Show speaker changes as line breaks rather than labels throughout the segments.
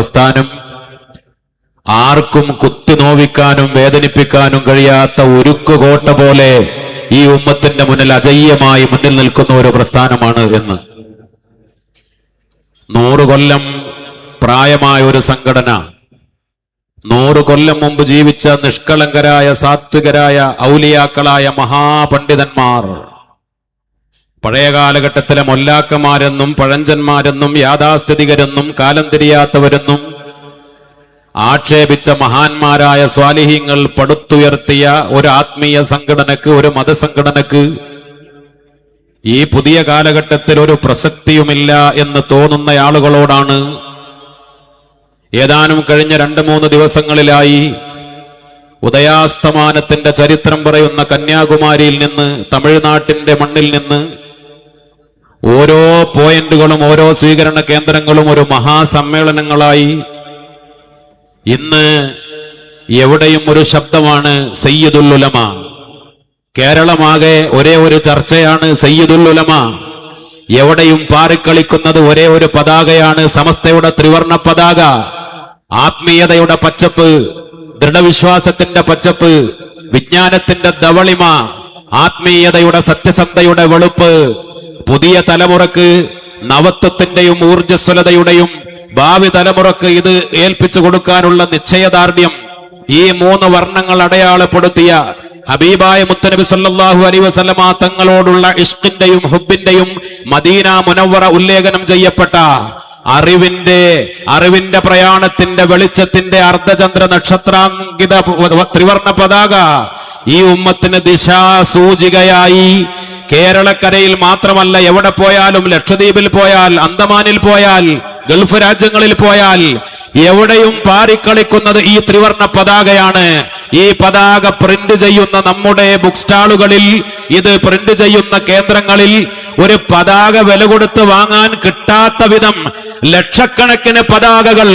പ്രസ്ഥാനം ആർക്കും കുത്തിനോവിക്കാനും വേദനിപ്പിക്കാനും കഴിയാത്ത ഉരുക്കുകോട്ട പോലെ ഈ ഉമ്മത്തിന്റെ മുന്നിൽ അജയ്യമായി മുന്നിൽ നിൽക്കുന്ന ഒരു പ്രസ്ഥാനമാണ് എന്ന് 100 കൊല്ലം പ്രായമായ ഒരു സംഘടന, 100 കൊല്ലം മുമ്പ് ജീവിച്ച നിഷ്കളങ്കരായ സാത്വികരായ ഔലിയാക്കളായ മഹാപണ്ഡിതന്മാർ, പഴയ കാലഘട്ടത്തിലെ മൊല്ലാക്കന്മാരെന്നും പഴഞ്ചന്മാരെന്നും യാഥാസ്ഥിതികരെന്നും കാലം തിരിയാത്തവരെന്നും ആക്ഷേപിച്ച മഹാന്മാരായ സ്വാലിഹീങ്ങൾ പടുത്തുയർത്തിയ ഒരു ആത്മീയ സംഘടനക്ക്, ഒരു മതസംഘടനക്ക് ഈ പുതിയ കാലഘട്ടത്തിൽ ഒരു പ്രസക്തിയുമില്ല എന്ന് തോന്നുന്ന ആളുകളോടാണ് ഏതാനും കഴിഞ്ഞ 2-3 ദിവസങ്ങളിലായി ഉദയാസ്തമാനത്തിന്റെ ചരിത്രം പറയുന്ന കന്യാകുമാരിയിൽ നിന്ന്, തമിഴ്നാട്ടിന്റെ മണ്ണിൽ നിന്ന് ഓരോ പോയിന്റുകളും ഓരോ സ്വീകരണ കേന്ദ്രങ്ങളും ഒരു മഹാസമ്മേളനങ്ങളായി ഇന്ന് എവിടെയും ഒരു ശബ്ദമാണ് സയ്യിദുൽ ഉലമ. കേരളമാകെ ഒരേ ഒരു ചർച്ചയാണ് സയ്യിദുൽ ഉലമ. എവിടെയും പാറിക്കളിക്കുന്നത് ഒരേ ഒരു പതാകയാണ്, സമസ്തയുടെ ത്രിവർണ പതാക. ആത്മീയതയുടെ പച്ചപ്പ്, ദൃഢവിശ്വാസത്തിന്റെ പച്ചപ്പ്, വിജ്ഞാനത്തിന്റെ ധവളിമ, ആത്മീയതയുടെ സത്യസന്ധയുടെ വെളുപ്പ്, പുതിയ തലമുറക്ക് നവത്വത്തിന്റെയും ഊർജ്ജസ്വലതയുടെയും ഭാവി തലമുറക്ക് ഇത് ഏൽപ്പിച്ചു കൊടുക്കാനുള്ള നിശ്ചയദാർഢ്യം, ഈ 3 വർണ്ണങ്ങൾ അടയാളപ്പെടുത്തിയ ഹബീബായ മുത്തനബി സല്ലല്ലാഹു അലൈഹി വസല്ലമ തങ്ങളോടുള്ള ഇഷ്കിന്റെയും ഹുബിന്റെയും മദീന മുനവ്വറ ഉല്ലേഖനം ചെയ്യപ്പെട്ട അറിവിന്റെ പ്രയാണത്തിന്റെ വെളിച്ചത്തിന്റെ അർദ്ധചന്ദ്ര നക്ഷത്രാങ്കിത ത്രിവർണ പതാക ഈ ഉമ്മത്തിന് ദിശാസൂചികയായി കേരളക്കരയിൽ മാത്രമല്ല, എവിടെ പോയാലും, ലക്ഷദ്വീപിൽ പോയാൽ, അന്തമാനിൽ പോയാൽ, ഗൾഫ് രാജ്യങ്ങളിൽ പോയാൽ എവിടെയും പാറിക്കളിക്കുന്നത് ഈ ത്രിവർണ പതാകയാണ്. ഈ പതാക പ്രിന്റ് ചെയ്യുന്ന നമ്മുടെ ബുക്ക് സ്റ്റാളുകളിൽ, ഇത് പ്രിന്റ് ചെയ്യുന്ന കേന്ദ്രങ്ങളിൽ ഒരു പതാക വില കൊടുത്ത് വാങ്ങാൻ കിട്ടാത്ത വിധം ലക്ഷക്കണക്കിന് പതാകകൾ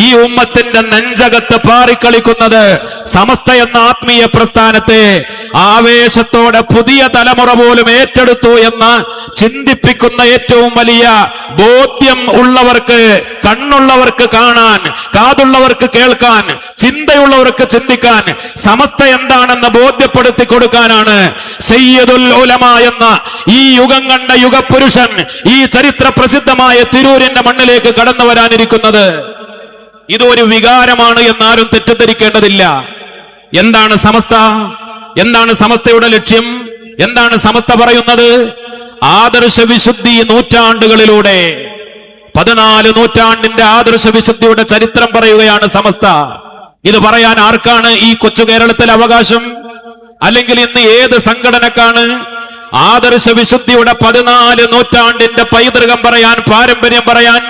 ഈ ഉമ്മത്തിന്റെ നെഞ്ചകത്ത് പാറിക്കളിക്കുന്നത് സമസ്ത എന്ന ആത്മീയ പ്രസ്ഥാനത്തെ ആവേശത്തോടെ പുതിയ തലമുറ പോലും ഏറ്റെടുത്തു എന്ന് ചിന്തിപ്പിക്കുന്ന ഏറ്റവും വലിയ ബോധ്യം ഉള്ളവർക്ക്, കണ്ണുള്ളവർക്ക് കാണാൻ, കാതുള്ളവർക്ക് കേൾക്കാൻ, ചിന്തയുള്ളവർക്ക് ചിന്തിക്കാൻ സമസ്ത എന്താണെന്ന് ബോധ്യപ്പെടുത്തി കൊടുക്കാനാണ് സയ്യിദുൽ ഉലമ എന്ന ഈ യുഗം കണ്ട യുഗപുരുഷൻ ഈ ചരിത്ര പ്രസിദ്ധമായ തിരൂരിന്റെ മണ്ണിലേക്ക് കടന്നു വരാനിരിക്കുന്നത്. ഇതൊരു വികാരമാണ് എന്നാരും തെറ്റിദ്ധരിക്കേണ്ടതില്ല. എന്താണ് സമസ്ത? എന്താണ് സമസ്തയുടെ ലക്ഷ്യം? എന്താണ് സമസ്ത പറയുന്നത്? ആദർശ വിശുദ്ധി നൂറ്റാണ്ടുകളിലൂടെ 14 നൂറ്റാണ്ടിന്റെ ആദർശ വിശുദ്ധിയുടെ ചരിത്രം പറയുകയാണ് സമസ്ത. ഇത് പറയാൻ ആർക്കാണ് ഈ കൊച്ചു കേരളത്തിൽ അവകാശം? അല്ലെങ്കിൽ ഇന്ന് ഏത് സംഘടനക്കാണ് ആദർശ വിശുദ്ധിയുടെ 14 നൂറ്റാണ്ടിന്റെ പൈതൃകം പറയാൻ, പാരമ്പര്യം പറയാൻ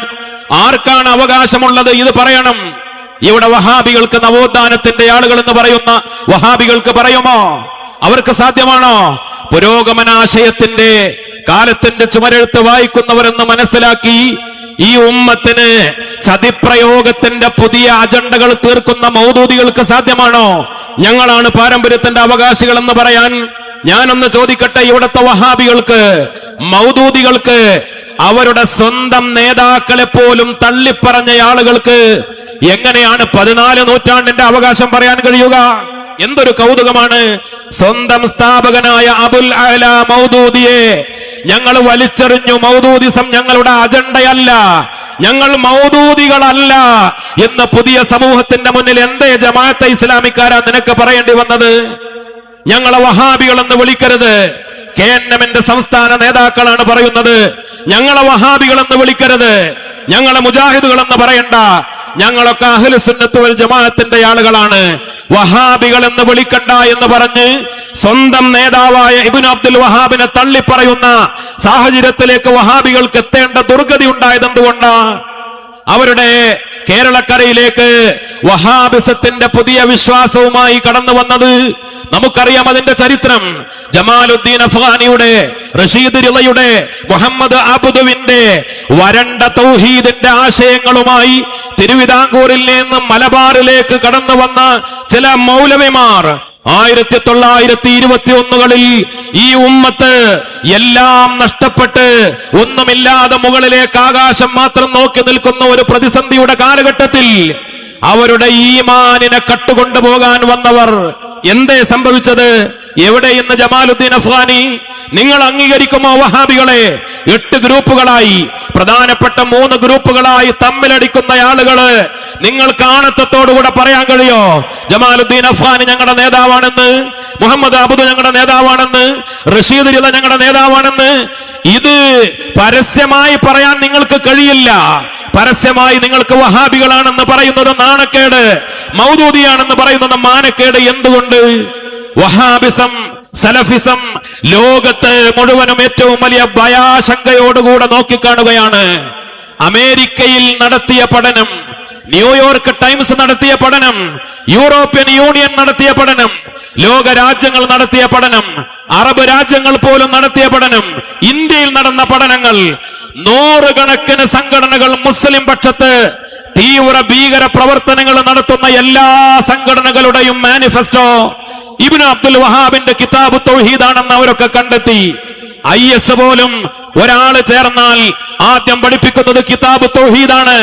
ആർക്കാണ് അവകാശമുള്ളത്? ഇത് പറയണം. ഇവിടെ വഹാബികൾക്ക്, നവോത്ഥാനത്തിന്റെ ആളുകൾ എന്ന് പറയുന്ന വഹാബികൾക്ക് പറയുമോ? അവർക്ക് സാധ്യമാണോ? പുരോഗമനാശയത്തിന്റെ കാലത്തിന്റെ ചുമരെഴുത്ത് വായിക്കുന്നവരെന്ന് മനസ്സിലാക്കി ഈ ഉമ്മത്തിന് ചതിപ്രയോഗത്തിന്റെ പുതിയ അജണ്ടകൾ തീർക്കുന്ന മൗദൂദികൾക്ക് സാധ്യമാണോ ഞങ്ങളാണ് പാരമ്പര്യത്തിന്റെ അവകാശികൾ എന്ന് പറയാൻ? ഞാനൊന്ന് ചോദിക്കട്ടെ, ഇവിടുത്തെ വഹാബികൾക്ക്, മൗദൂദികൾക്ക്, അവരുടെ സ്വന്തം നേതാക്കളെ പോലും തള്ളിപ്പറഞ്ഞ ആളുകൾക്ക് എങ്ങനെയാണ് 14 നൂറ്റാണ്ടിന്റെ അവകാശം പറയാൻ കഴിയുക? എന്തൊരു കൗതുകമാണ്! സ്വന്തം സ്ഥാപകനായ അബുൽ അഅല മൗദൂദിയെ ഞങ്ങൾ വലിച്ചെറിഞ്ഞു. മൗദൂദിസം ഞങ്ങളുടെ അജണ്ടയല്ല, ഞങ്ങൾ മൗദൂദികളല്ല എന്ന് പുതിയ സമൂഹത്തിന്റെ മുന്നിൽ എന്തേ ജമാഅത്തെ ഇസ്ലാമിക്കാരാ നിനക്ക് പറയേണ്ടി വന്നത്? ഞങ്ങളെ വഹാബികൾ എന്ന് വിളിക്കരുത്. KNMന്റെ സംസ്ഥാന നേതാക്കളാണ് പറയുന്നത്. ഞങ്ങളെ വഹാബികൾ എന്ന് വിളിക്കരുത്, ഞങ്ങളെ മുജാഹിദുകൾ എന്ന് പറയണ്ട. ഞങ്ങളൊക്കെ അഹ്ലു സുന്നത്ത് വൽ ജമാഅത്തിന്റെ ആളുകളാണ്. വഹാബികൾ എന്ന് വിളിക്കണ്ട എന്ന് പറഞ്ഞ് സ്വന്തം നേതാവായ ഇബ്നു അബ്ദുൽ വഹാബിനെ തള്ളിപ്പറയുന്ന സാഹചര്യത്തിലേക്ക് വഹാബികൾക്ക് എത്തേണ്ട ദുർഗതി ഉണ്ടായത് എന്തുകൊണ്ടാ? അവരുടെ കേരളക്കരയിലേക്ക് വഹാബിസത്തിന്റെ പുതിയ വിശ്വാസവുമായി കടന്നു വന്നത് നമുക്കറിയാം. അതിന്റെ ചരിത്രം ജമാലുദ്ദീൻ അഫ്ഗാനിയുടെ, റഷീദ് റിളയുടെ, മുഹമ്മദ് അബ്ദുവിന്റെ വരണ്ട തൗഹീദിന്റെ ആശയങ്ങളുമായി തിരുവിതാംകൂറിൽ നിന്ന് മലബാറിലേക്ക് കടന്നു വന്ന ചില മൗലവിമാർ 1921 ഈ ഉമ്മത്ത് എല്ലാം നഷ്ടപ്പെട്ട് ഒന്നുമില്ലാതെ മുകളിലേക്ക് ആകാശം മാത്രം നോക്കി നിൽക്കുന്ന ഒരു പ്രതിസന്ധിയുടെ കാലഘട്ടത്തിൽ അവരുടെ ഈമാനിനെ കട്ടുകൊണ്ടുപോകാൻ വന്നവർ എന്തേ സംഭവിച്ചത്? എവിടെ ഇന്ന് ജമാലുദ്ദീൻ അഫ്ഗാനി? നിങ്ങൾ അംഗീകരിക്കുമോ വഹാബികളെ? 8 ഗ്രൂപ്പുകളായി, പ്രധാനപ്പെട്ട 3 ഗ്രൂപ്പുകളായി തമ്മിലടിക്കുന്ന ആളുകള് നിങ്ങൾക്ക് ആണത്തത്തോടുകൂടെ പറയാൻ കഴിയോ ജമാലുദ്ദീൻ അഫ്ഗാനി ഞങ്ങളുടെ നേതാവാണെന്ന്, മുഹമ്മദ് അബ്ദു ഞങ്ങളുടെ നേതാവാണെന്ന്, റഷീദ് റിള ഞങ്ങളുടെ നേതാവാണെന്ന്? ഇത് പരസ്യമായി പറയാൻ നിങ്ങൾക്ക് കഴിയില്ല. പരസ്യമായി നിങ്ങൾക്ക് വഹാബികളാണെന്ന് പറയുന്നത് നാണക്കേട്, മൗദൂദിയാണെന്ന് പറയുന്നത് മാനക്കേട്. എന്തുകൊണ്ട്? വഹാബിസം, സലഫിസം ലോകത്ത് മുഴുവനും ഏറ്റവും വലിയ ഭയാശങ്കയോടുകൂടെ നോക്കിക്കാണുകയാണ്. അമേരിക്കയിൽ നടത്തിയ പഠനം, ന്യൂയോർക്ക് ടൈംസ് നടത്തിയ പഠനം, യൂറോപ്യൻ യൂണിയൻ നടത്തിയ പഠനം, ലോക രാജ്യങ്ങൾ നടത്തിയ പഠനം, അറബ് രാജ്യങ്ങൾ പോലും നടത്തിയ പഠനം, ഇന്ത്യയിൽ നടന്ന പഠനങ്ങൾ, 100 കണക്കിന് സംഘടനകൾ മുസ്ലിം പക്ഷത്ത് തീവ്ര ഭീകര പ്രവർത്തനങ്ങൾ നടത്തുന്ന എല്ലാ സംഘടനകളുടെയും മാനിഫെസ്റ്റോ ഇബ്നു അബ്ദുൽ വഹാബിന്റെ കിതാബ് തൗഹീദാണെന്ന് അവരൊക്കെ കണ്ടെത്തി. IS പോലും ഒരാള് ചേർന്നാൽ ആദ്യം പഠിപ്പിക്കുന്നത് കിതാബ് തൗഹീദാണ്.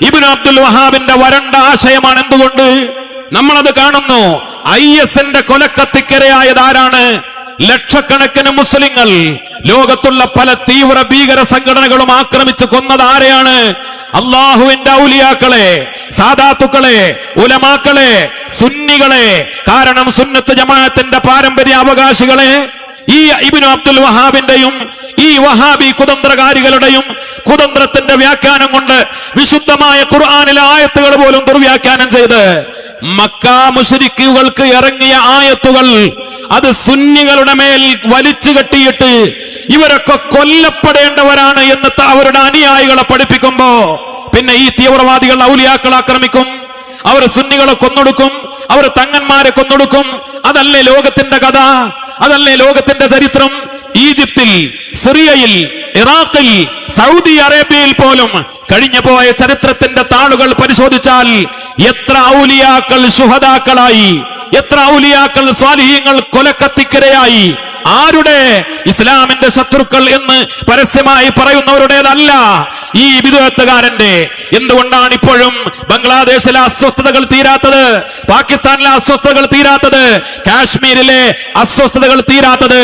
ഇബ്നു അബ്ദുൽ വഹാബിന്റെ വരണ്ട ആശയമാണ്. എന്തുകൊണ്ട്? നമ്മളത് കാണുന്നു. ISന്റെ കൊലക്കത്തിക്കരയായതാരാണ്? ലക്ഷക്കണക്കിന് മുസ്ലിങ്ങൾ ലോകത്തുള്ള പല തീവ്ര ഭീകര സംഘടനകളും ആക്രമിച്ച് കൊന്നത് ആരെയാണ്? അള്ളാഹുവിന്റെ ഔലിയാക്കളെ, സാദാത്തുക്കളെ, ഉലമാക്കളെ, സുന്നികളെ. കാരണം സുന്നത്ത് ജമാഅത്തിന്റെ പാരമ്പര്യ അവകാശികളെ ഈ ഇബ്നു അബ്ദുൽ വഹാബിന്റെയും ഈ വഹാബി കുതന്ത്രകാരികളുടെയും കുതന്ത്രത്തിന്റെ വ്യാഖ്യാനം കൊണ്ട് വിശുദ്ധമായ ഖുർആനിലെ ആയത്തുകൾ പോലും ദുർവ്യാഖ്യാനം ചെയ്ത് മക്ക മുശ്രിക്കുകൾക്ക് ഇറങ്ങിയ ആയത്തുകൾ അത് സുന്നികളുടെ മേൽ വലിച്ചു കെട്ടിയിട്ട് ഇവരൊക്കെ കൊല്ലപ്പെടേണ്ടവരാണ് എന്ന് അവരുടെ അനുയായികളെ പഠിപ്പിക്കുമ്പോ പിന്നെ ഈ തീവ്രവാദികൾ ഔലിയാക്കൾ ആക്രമിക്കും, അവർ സുന്നികളെ കൊന്നൊടുക്കും, അവർ തങ്ങന്മാരെ കൊന്നൊടുക്കും. അതല്ലേ ലോകത്തിന്റെ കഥ? അതല്ലേ ലോകത്തിന്റെ ചരിത്രം? ഈജിപ്തിൽ, സിറിയയിൽ, ഇറാഖിൽ, സൗദി അറേബ്യയിൽ പോലും കഴിഞ്ഞു പോയ ചരിത്രത്തിന്റെ താളുകൾ പരിശോധിച്ചാൽ എത്ര ഔലിയാക്കൾ ശുഹദാക്കളായി, എത്ര ഔലിയാക്കൾ സ്വാലിഹീങ്ങൾ കൊലക്കത്തിക്കരയായി. ആരുടെ? ഇസ്ലാമിന്റെ ശത്രുക്കൾ എന്ന് പരസ്യമായി പറയുന്നവരുടേതല്ല, ഈ വിദഗ്ധകാരന്റെ. എന്തുകൊണ്ടാണ് ഇപ്പോഴും ബംഗ്ലാദേശിലെ അസ്വസ്ഥതകൾ തീരാത്തത്, പാകിസ്ഥാനിലെ അസ്വസ്ഥതകൾ തീരാത്തത്, കാശ്മീരിലെ അസ്വസ്ഥതകൾ തീരാത്തത്?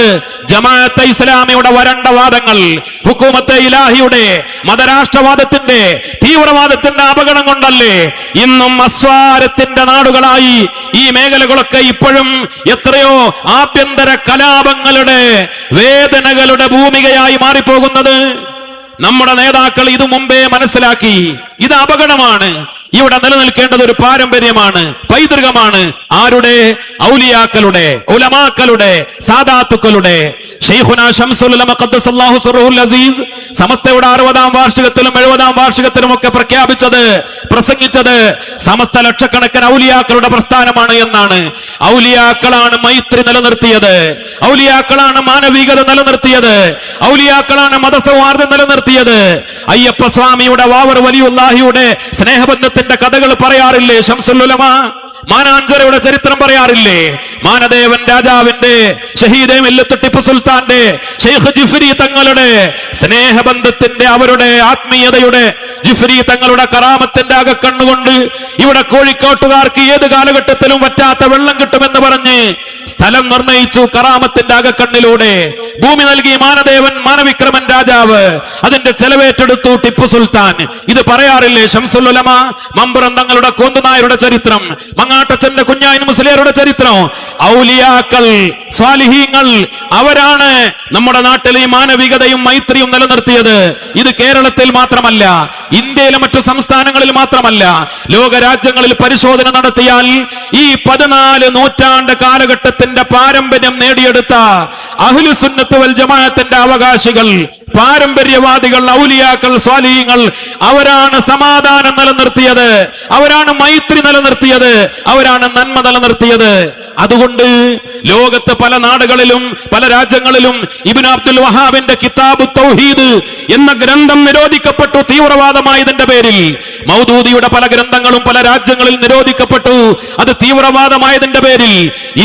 ജമാഅത്തെ ഇസ്ലാമിയുടെ വരണ്ട വാദങ്ങൾ, ഹുക്കൂമത്തെ ഇലാഹിയുടെ മതരാഷ്ട്രവാദത്തിന്റെ തീവ്രവാദത്തിന്റെ അപകടം കൊണ്ടല്ലേ ഇന്നും അസ്വാരത്തിന്റെ നാടുകളായി ഈ മേഖലകളൊക്കെ ഇപ്പോഴും എത്രയോ ആഭ്യന്തര കലാപങ്ങളുടെ വേദനകളുടെ ഭൂമികയായി മാറിപ്പോകുന്നത്? നമ്മുടെ നേതാക്കൾ ഇത് മുമ്പേ മനസ്സിലാക്കി. ഇത് അപകടമാണ്. ഇവിടെ നിലനിൽക്കേണ്ടത് ഒരു പാരമ്പര്യമാണ്, പൈതൃകമാണ്. ആരുടെ? ഔലിയാക്കളുടെ, ഉലമാക്കളുടെ, സാദാത്തുക്കളുടെ. ശൈഖുനാ ശംസുൽ ഉലമ ഖദ്ദസല്ലാഹു സിർറുൽ അസീസ് സമസ്തയുടെ 60ാം വാർഷികത്തിലും 70ാം വാർഷികത്തിലും ഒക്കെ പ്രഖ്യാപിച്ചത്, പ്രസംഗിച്ചത് സമസ്ത ലക്ഷക്കണക്കിന് ഔലിയാക്കളുടെ പ്രസ്ഥാനമാണ് എന്നാണ്. ഔലിയാക്കളാണ് മൈത്രി നിലനിർത്തിയത്, ഔലിയാക്കളാണ് മാനവികത നിലനിർത്തിയത്, ഔലിയാക്കളാണ് മതസൗഹാർദ്ദം നിലനിർത്തിയത്. അയ്യപ്പ സ്വാമിയുടെ, വാവർ വലിയുല്ലാഹിയുടെ സ്നേഹബന്ധത്തിന്റെ കഥകൾ പറയാറില്ലേ ശംസുൽ ഉലമ? മാനാഞ്ചരയുടെ ചരിത്രം പറയാറില്ലേ? മാനദേവൻ രാജാവിന്റെ, ഷഹീദെ മില്ലത്ത് ടിപ്പു സുൽത്താന്റെ, ഷെയ്ഖ് ജിഫ്രി തങ്ങളുടെ സ്നേഹബന്ധത്തിന്റെ, അവരുടെ ആത്മീയതയുടെ, ജിഫ്രി തങ്ങളുടെ കറാമത്തിന്റെ അകക്കണ്ണുകൊണ്ട് ഇവിടെ കോഴിക്കോട്ടുകാർക്ക് ഏത് കാലഘട്ടത്തിലും വറ്റാത്ത വെള്ളം കിട്ടുമെന്ന് പറഞ്ഞ് സ്ഥലം നിർണയിച്ചു. കറാമത്തിന്റെ അകക്കണ്ണിലൂടെ ഭൂമി നൽകി മാനദേവൻ, മാനവിക്രമൻ രാജാവ്. അതിന്റെ ചെലവേറ്റെടുത്തു ടിപ്പു സുൽത്താൻ. ഇത് പറയാറില്ലേ ശംസുൽ ഉലമ? മമ്പുറം തങ്ങളുടെ കോന്തുനായരുടെ ചരിത്രം, മങ്ങാട്ടച്ചന്റെ കുഞ്ഞായിൻ മുസ്ലിയാരുടെ ചരിത്രം. ഔലിയാക്കൾ, സ്വാലിഹീങ്ങൾ, അവരാണ് നമ്മുടെ നാട്ടിൽ ഈ മാനവികതയും മൈത്രിയും നിലനിർത്തിയത്. ഇത് കേരളത്തിൽ മാത്രമല്ല, ഇന്ത്യയിലെ മറ്റു സംസ്ഥാനങ്ങളിൽ മാത്രമല്ല, ലോക രാജ്യങ്ങളിൽ പരിശോധന നടത്തിയാൽ ഈ 14 നൂറ്റാണ്ട് കാലഘട്ടത്തിന് സുന്നത്തിന്റെ പാരമ്പര്യം നേടിയെടുത്ത അഹ്ലു സുന്നത്ത് വൽ ജമാഅത്തിന്റെ അവകാശികൾ, പാരമ്പര്യവാദികൾ, ഔലിയാക്കൾ, സ്വാലിഹീങ്ങൾ, അവരാണ് സമാധാനം നിലനിർത്തിയത്, അവരാണ് മൈത്രി നിലനിർത്തിയത്, അവരാണ് നന്മ നിലനിർത്തിയത്. അതുകൊണ്ട് ലോകത്ത് പല നാടുകളിലും പല രാജ്യങ്ങളിലും ഇബ്നു അബ്ദുൽ വഹാബിന്റെ കിതാബ് തൗഹീദ് എന്ന ഗ്രന്ഥം നിരോധിക്കപ്പെട്ടു തീവ്രവാദമായതിന്റെ പേരിൽ. മൗദൂദിയുടെ പല ഗ്രന്ഥങ്ങളും പല രാജ്യങ്ങളിൽ നിരോധിക്കപ്പെട്ടു, അത് തീവ്രവാദമായതിന്റെ പേരിൽ.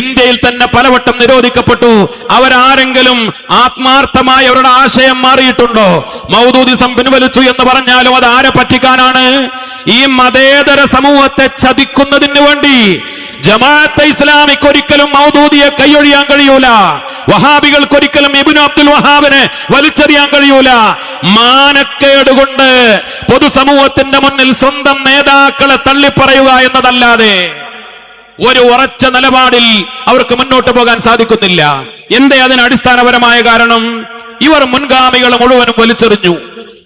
ഇന്ത്യയിൽ തന്നെ പലവട്ടം നിരോധിക്കപ്പെട്ടു. അവരാരെങ്കിലും ആത്മാർത്ഥമായി അവരുടെ ആശയം മാറിയിട്ടുണ്ടോ? മൗദൂദിസം പിൻവലിച്ചു എന്ന് പറഞ്ഞാലും അത് ആരെ പറ്റിക്കാനാണ്? ഈ മതേതര സമൂഹത്തെ ചതിക്കുന്നതിന് വേണ്ടി. ജമാഅത്തെ ഇസ്ലാമിക്ക് ഒരിക്കലും മൗദൂദിയെ കൈയൊഴിയാൻ കഴിയൂല. വഹാബികൾക്ക് ഒരിക്കലും ഇബ്നു അബ്ദുൽ വഹാബിനെ വലിച്ചെറിയാൻ കഴിയൂല. മാനക്കേട് കൊണ്ട് പൊതുസമൂഹത്തിന്റെ മുന്നിൽ സ്വന്തം നേതാക്കളെ തള്ളിപ്പറയുക എന്നതല്ലാതെ ഒരു ഉറച്ച നിലപാടിൽ അവർക്ക് മുന്നോട്ട് പോകാൻ സാധിക്കുന്നില്ല. എന്തേ അതിന് അടിസ്ഥാനപരമായ കാരണം? ഇവർ മുൻഗാമികൾ മുഴുവനും വലിച്ചെറിഞ്ഞു.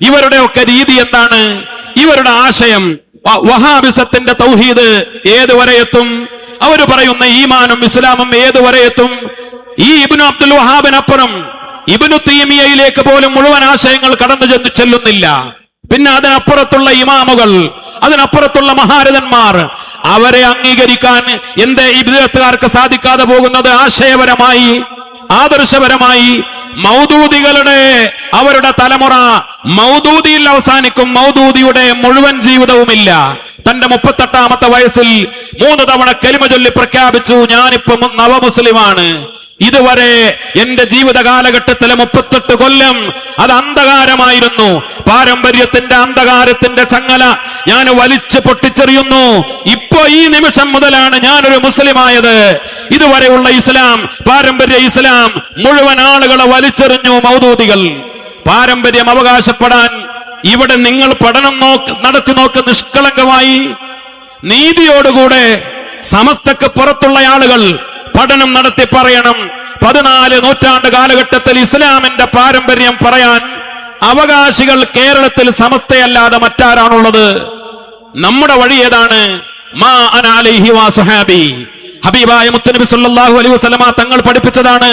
ഇവരുടെ ഒക്കെ രീതി എന്താണ്? ഇവരുടെ ആശയം വഹാബിസത്തിന്റെ തൗഹീദ് ഏതുവരെ എത്തും? അവർ പറയുന്ന ഈമാനും ഇസ്ലാമും ഏതുവരെ എത്തും? ഈ ഇബ്നു അബ്ദുൽ വഹാബിനപ്പുറം ഇബ്നു തൈമിയയിലേക്ക് പോലും മുഴുവൻ ആശയങ്ങൾ കടന്നു ചെല്ലുന്നില്ല. പിന്നെ അതിനപ്പുറത്തുള്ള ഇമാമുകൾ, അതിനപ്പുറത്തുള്ള മഹാരഥന്മാർ, അവരെ അംഗീകരിക്കാൻ എന്തേ ഈ ബിദ്അത്തുകാർക്ക് സാധിക്കാതെ പോകുന്നത്? ആശയപരമായി, ആദർശപരമായി മൗദൂദികളുടെ അവരുടെ തലമുറ മൗദൂദിയിൽ അവസാനിക്കും. മൗദൂദിയുടെ മുഴുവൻ ജീവിതവുമില്ല. തന്റെ 38ാമത്തെ വയസ്സിൽ 3 തവണ കലിമ ചൊല്ലി പ്രഖ്യാപിച്ചു, ഞാനിപ്പോ നവമുസ്ലിമാണ്. ഇതുവരെ എന്റെ ജീവിത കാലഘട്ടത്തിലെ 38 കൊല്ലം അത് അന്ധകാരമായിരുന്നു. പാരമ്പര്യത്തിന്റെ അന്ധകാരത്തിന്റെ ചങ്ങല ഞാൻ വലിച്ചു പൊട്ടിച്ചെറിയുന്നു. ഇപ്പോ ഈ നിമിഷം മുതലാണ് ഞാനൊരു മുസ്ലിമായത്. ഇതുവരെയുള്ള ഇസ്ലാം, പാരമ്പര്യ ഇസ്ലാം മുഴുവൻ ആളുകളെ വലിച്ചെറിഞ്ഞു മൗദൂദികൾ. പാരമ്പര്യം അവകാശപ്പെടാൻ ഇവിടെ നിങ്ങൾ പഠനം നടത്തി നോക്ക്. നിഷ്കളങ്കമായി നീതിയോടുകൂടെ സമസ്തക്ക് പുറത്തുള്ള ആളുകൾ പഠനം നടത്തി പറയണം, 14 നൂറ്റാണ്ട് കാലഘട്ടത്തിൽ ഇസ്ലാമിന്റെ പാരമ്പര്യം പറയാൻ അവകാശികൾ കേരളത്തിൽ സമസ്തയല്ലാതെ മറ്റാരാണുള്ളത്? നമ്മുടെ വഴി ഏതാണ്? മാ അന അലൈഹി വ സ്വഹാബി. ഹബീബായ മുത്തുനബി സല്ലല്ലാഹു അലൈഹി വസല്ലമ തങ്ങൾ പഠിപ്പിച്ചതാണ്.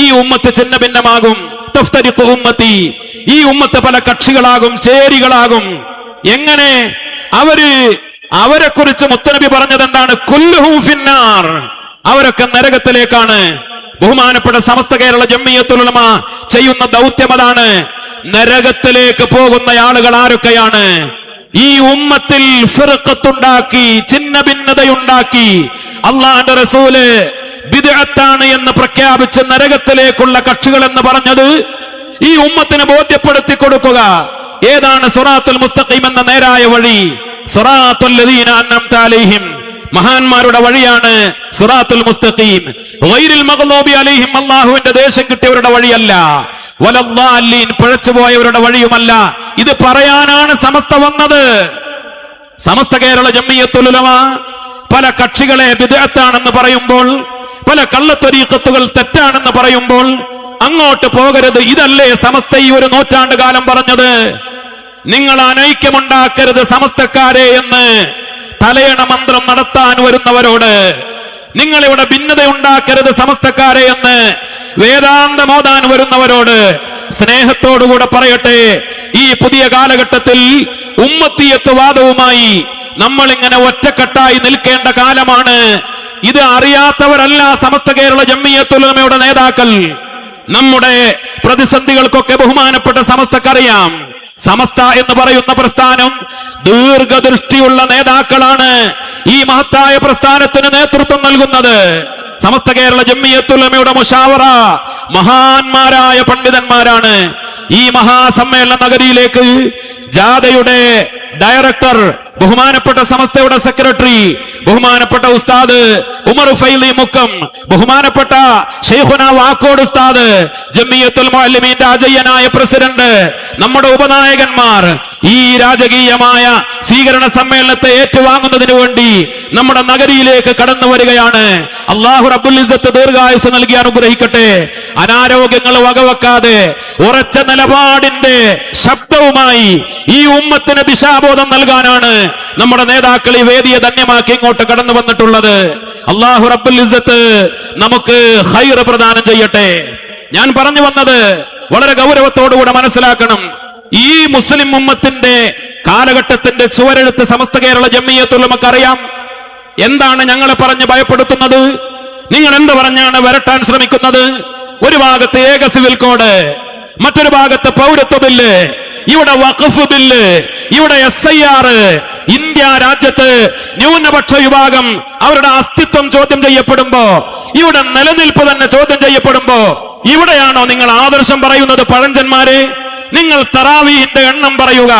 ഈ ഉമ്മത്ത് ഛിന്ന ഭിന്നമാകും. തഫ്തരിഖു ഉമ്മത്തി. ഈ ഉമ്മത്ത് പല കക്ഷികളാകും, ചേരികളാകും. എങ്ങനെ? അവരെ കുറിച്ച് മുത്തുനബി പറഞ്ഞത് എന്താണ്? കുല്ലുഹും ഫിന്നാർ. അവരൊക്കെ നരകത്തിലേക്കാണ്. ബഹുമാനപ്പെട്ട സമസ്ത കേരള ജംഇയ്യത്തുൽ ഉലമ ചെയ്യുന്ന ദൗത്യം അതാണ്. നരകത്തിലേക്ക് പോകുന്ന ആളുകൾ ആരൊക്കെയാണ്? ഈ ഉമ്മത്തിൽ ഫിർഖത്തുണ്ടാക്കി, ഛിന്ന ഭിന്നതയുണ്ടാക്കി, അല്ലാഹുവിന്റെ റസൂല് ബിദ്അത്താണ് എന്ന് പ്രഖ്യാപിച്ച് നരകത്തിലേക്കുള്ള കക്ഷികൾ എന്ന് പറഞ്ഞത് ഈ ഉമ്മത്തിന് ബോധ്യപ്പെടുത്തി കൊടുക്കുക. ഏതാണ് സിറാത്തുൽ മുസ്തഖീം എന്ന നേരായ വഴി? സിറാത്തുൽ ലദീന അൻഅംത അലൈഹിം, മഹാന്മാരുടെ വഴിയാണ് സിറാത്തുൽ മുസ്തഖീം. ഗൈറിൽ മഗ്ളൂബി അലൈഹിം, അല്ലാഹുവിന്റെ ദേശം കിട്ടിയവരുടെ വഴിയല്ല. വലദ്ദാലീൻ, പിഴച്ചുപോയവരുടെ വഴിയുമല്ല. ഇത് പറയാനാണ് സമസ്ത വന്നത്. സമസ്ത കേരള ജംഇയ്യത്തുൽ ഉലമ പല കക്ഷികളെ ബിദ്അത്താണെന്ന് പറയുമ്പോൾ, പല കള്ളത്വരീഖത്തുകൾ തെറ്റാണെന്ന് പറയുമ്പോൾ അങ്ങോട്ട് പോകരുത്. ഇതല്ലേ സമസ്ത ഈ 1 നൂറ്റാണ്ട് കാലം പറഞ്ഞത്? നിങ്ങൾ അനൈക്യമുണ്ടാക്കരുത് സമസ്തക്കാരെ എന്ന് തലയണ മന്ത്രം നടത്താൻ വരുന്നവരോട്, നിങ്ങളിവിടെ ഭിന്നത ഉണ്ടാക്കരുത് സമസ്തക്കാരെ എന്ന് വേദാന്തം ഓതാൻ വരുന്നവരോട് സ്നേഹത്തോടുകൂടെ പറയട്ടെ, ഈ പുതിയ കാലഘട്ടത്തിൽ ഉമ്മത്തിയത്ത് വാദവുമായി നമ്മൾ ഇങ്ങനെ ഒറ്റക്കെട്ടായി നിൽക്കേണ്ട കാലമാണ്. ഇത് അറിയാത്തവരല്ല സമസ്ത കേരള ജംഇയ്യത്തുൽ ഉലമയുടെ നേതാക്കൾ. നമ്മുടെ പ്രതിസന്ധികൾക്കൊക്കെ ബഹുമാനപ്പെട്ട സമസ്തക്കറിയാം. സമസ്ത എന്ന് പറയുന്ന പ്രസ്ഥാനം ദീർഘദൃഷ്ടിയുള്ള നേതാക്കളാണ് ഈ മഹത്തായ പ്രസ്ഥാനത്തിന് നേതൃത്വം നൽകുന്നത്. സമസ്ത കേരള ജംഇയ്യത്തുൽ ഉലമയുടെ മുശാവറ മഹാന്മാരായ പണ്ഡിതന്മാരാണ്. ഈ മഹാസമ്മേളന നഗരിയിലേക്ക് ജാഥയുടെ ഡയറക്ടർ, ബഹുമാനപ്പെട്ട സമസ്തയുടെ സെക്രട്ടറി, ബഹുമാനപ്പെട്ട ഉസ്താദ് ഉമർ ഫൈലി മുക്കം, ബഹുമാനപ്പെട്ട ശൈഖുന വാക്കോട് ഉസ്താദ്, ജംഇയ്യത്തുൽ മുഅല്ലിമീന്റെ അജയ്യനായ പ്രസിഡന്റ്, നമ്മുടെ ഉപനായകന്മാർ ഈ രാജകീയമായ സ്വീകരണ സമ്മേളനത്തെ ഏറ്റുവാങ്ങുന്നതിന് വേണ്ടി നമ്മുടെ നഗരിയിലേക്ക് കടന്നു വരികയാണ്. അല്ലാഹു റബ്ബുൽ ഇസ്സത്ത് ദീർഘായുസ്സ് നൽകി അനുഗ്രഹിക്കട്ടെ. അനാരോഗ്യങ്ങൾ വകവെക്കാതെ ഉറച്ച നിലപാടിന്റെ ശബ്ദവുമായി ഈ ഉമ്മത്തിന് ദിശാബോധം നൽകാനാണ് നമ്മുടെ നേതാക്കൾ ഈ വേദിയെ ധന്യമാക്കി ഇങ്ങോട്ട് കടന്നു വന്നിട്ടുള്ളത്. അല്ലാഹു റബ്ബുൽ ഇസ്സത്ത് നമുക്ക് ഖൈർ പ്രദാനം ചെയ്യട്ടെ. ഞാൻ പറഞ്ഞു വന്നത് വളരെ ഗൗരവത്തോടുകൂടെ മനസ്സിലാക്കണം. ഈ മുസ്ലിം ഉമ്മത്തിന്റെ കാലഘട്ടത്തിന്റെ ചുവരെഴുത്ത് സമസ്ത കേരള ജംഇയ്യത്തുൽ ഉലമക്ക് അറിയാം. എന്താണ് ഞങ്ങളെ പറഞ്ഞ് ഭയപ്പെടുത്തുന്നത്? നിങ്ങൾ എന്ത് പറഞ്ഞാണ് വരട്ടാൻ ശ്രമിക്കുന്നത്? ഒരു ഭാഗത്ത് ഏക സിവിൽ കോഡ്, മറ്റൊരു ഭാഗത്ത് പൗരത്വ ബില്ല്, ഇവിടെ വഖഫ് ബില്ല്, ഇവിടെ SIR. ഇന്ത്യ രാജ്യത്ത് ന്യൂനപക്ഷ വിഭാഗം അവരുടെ അസ്തിത്വം ചോദ്യം ചെയ്യപ്പെടുമ്പോ, ഇവിടെ നിലനിൽപ്പ് തന്നെ ചോദ്യം ചെയ്യപ്പെടുമ്പോ, ഇവിടെയാണോ നിങ്ങൾ ആദർശം പറയുന്നത്? പഴഞ്ചന്മാരെ, നിങ്ങൾ തറാവീഹിന്റെ എണ്ണം പറയുക,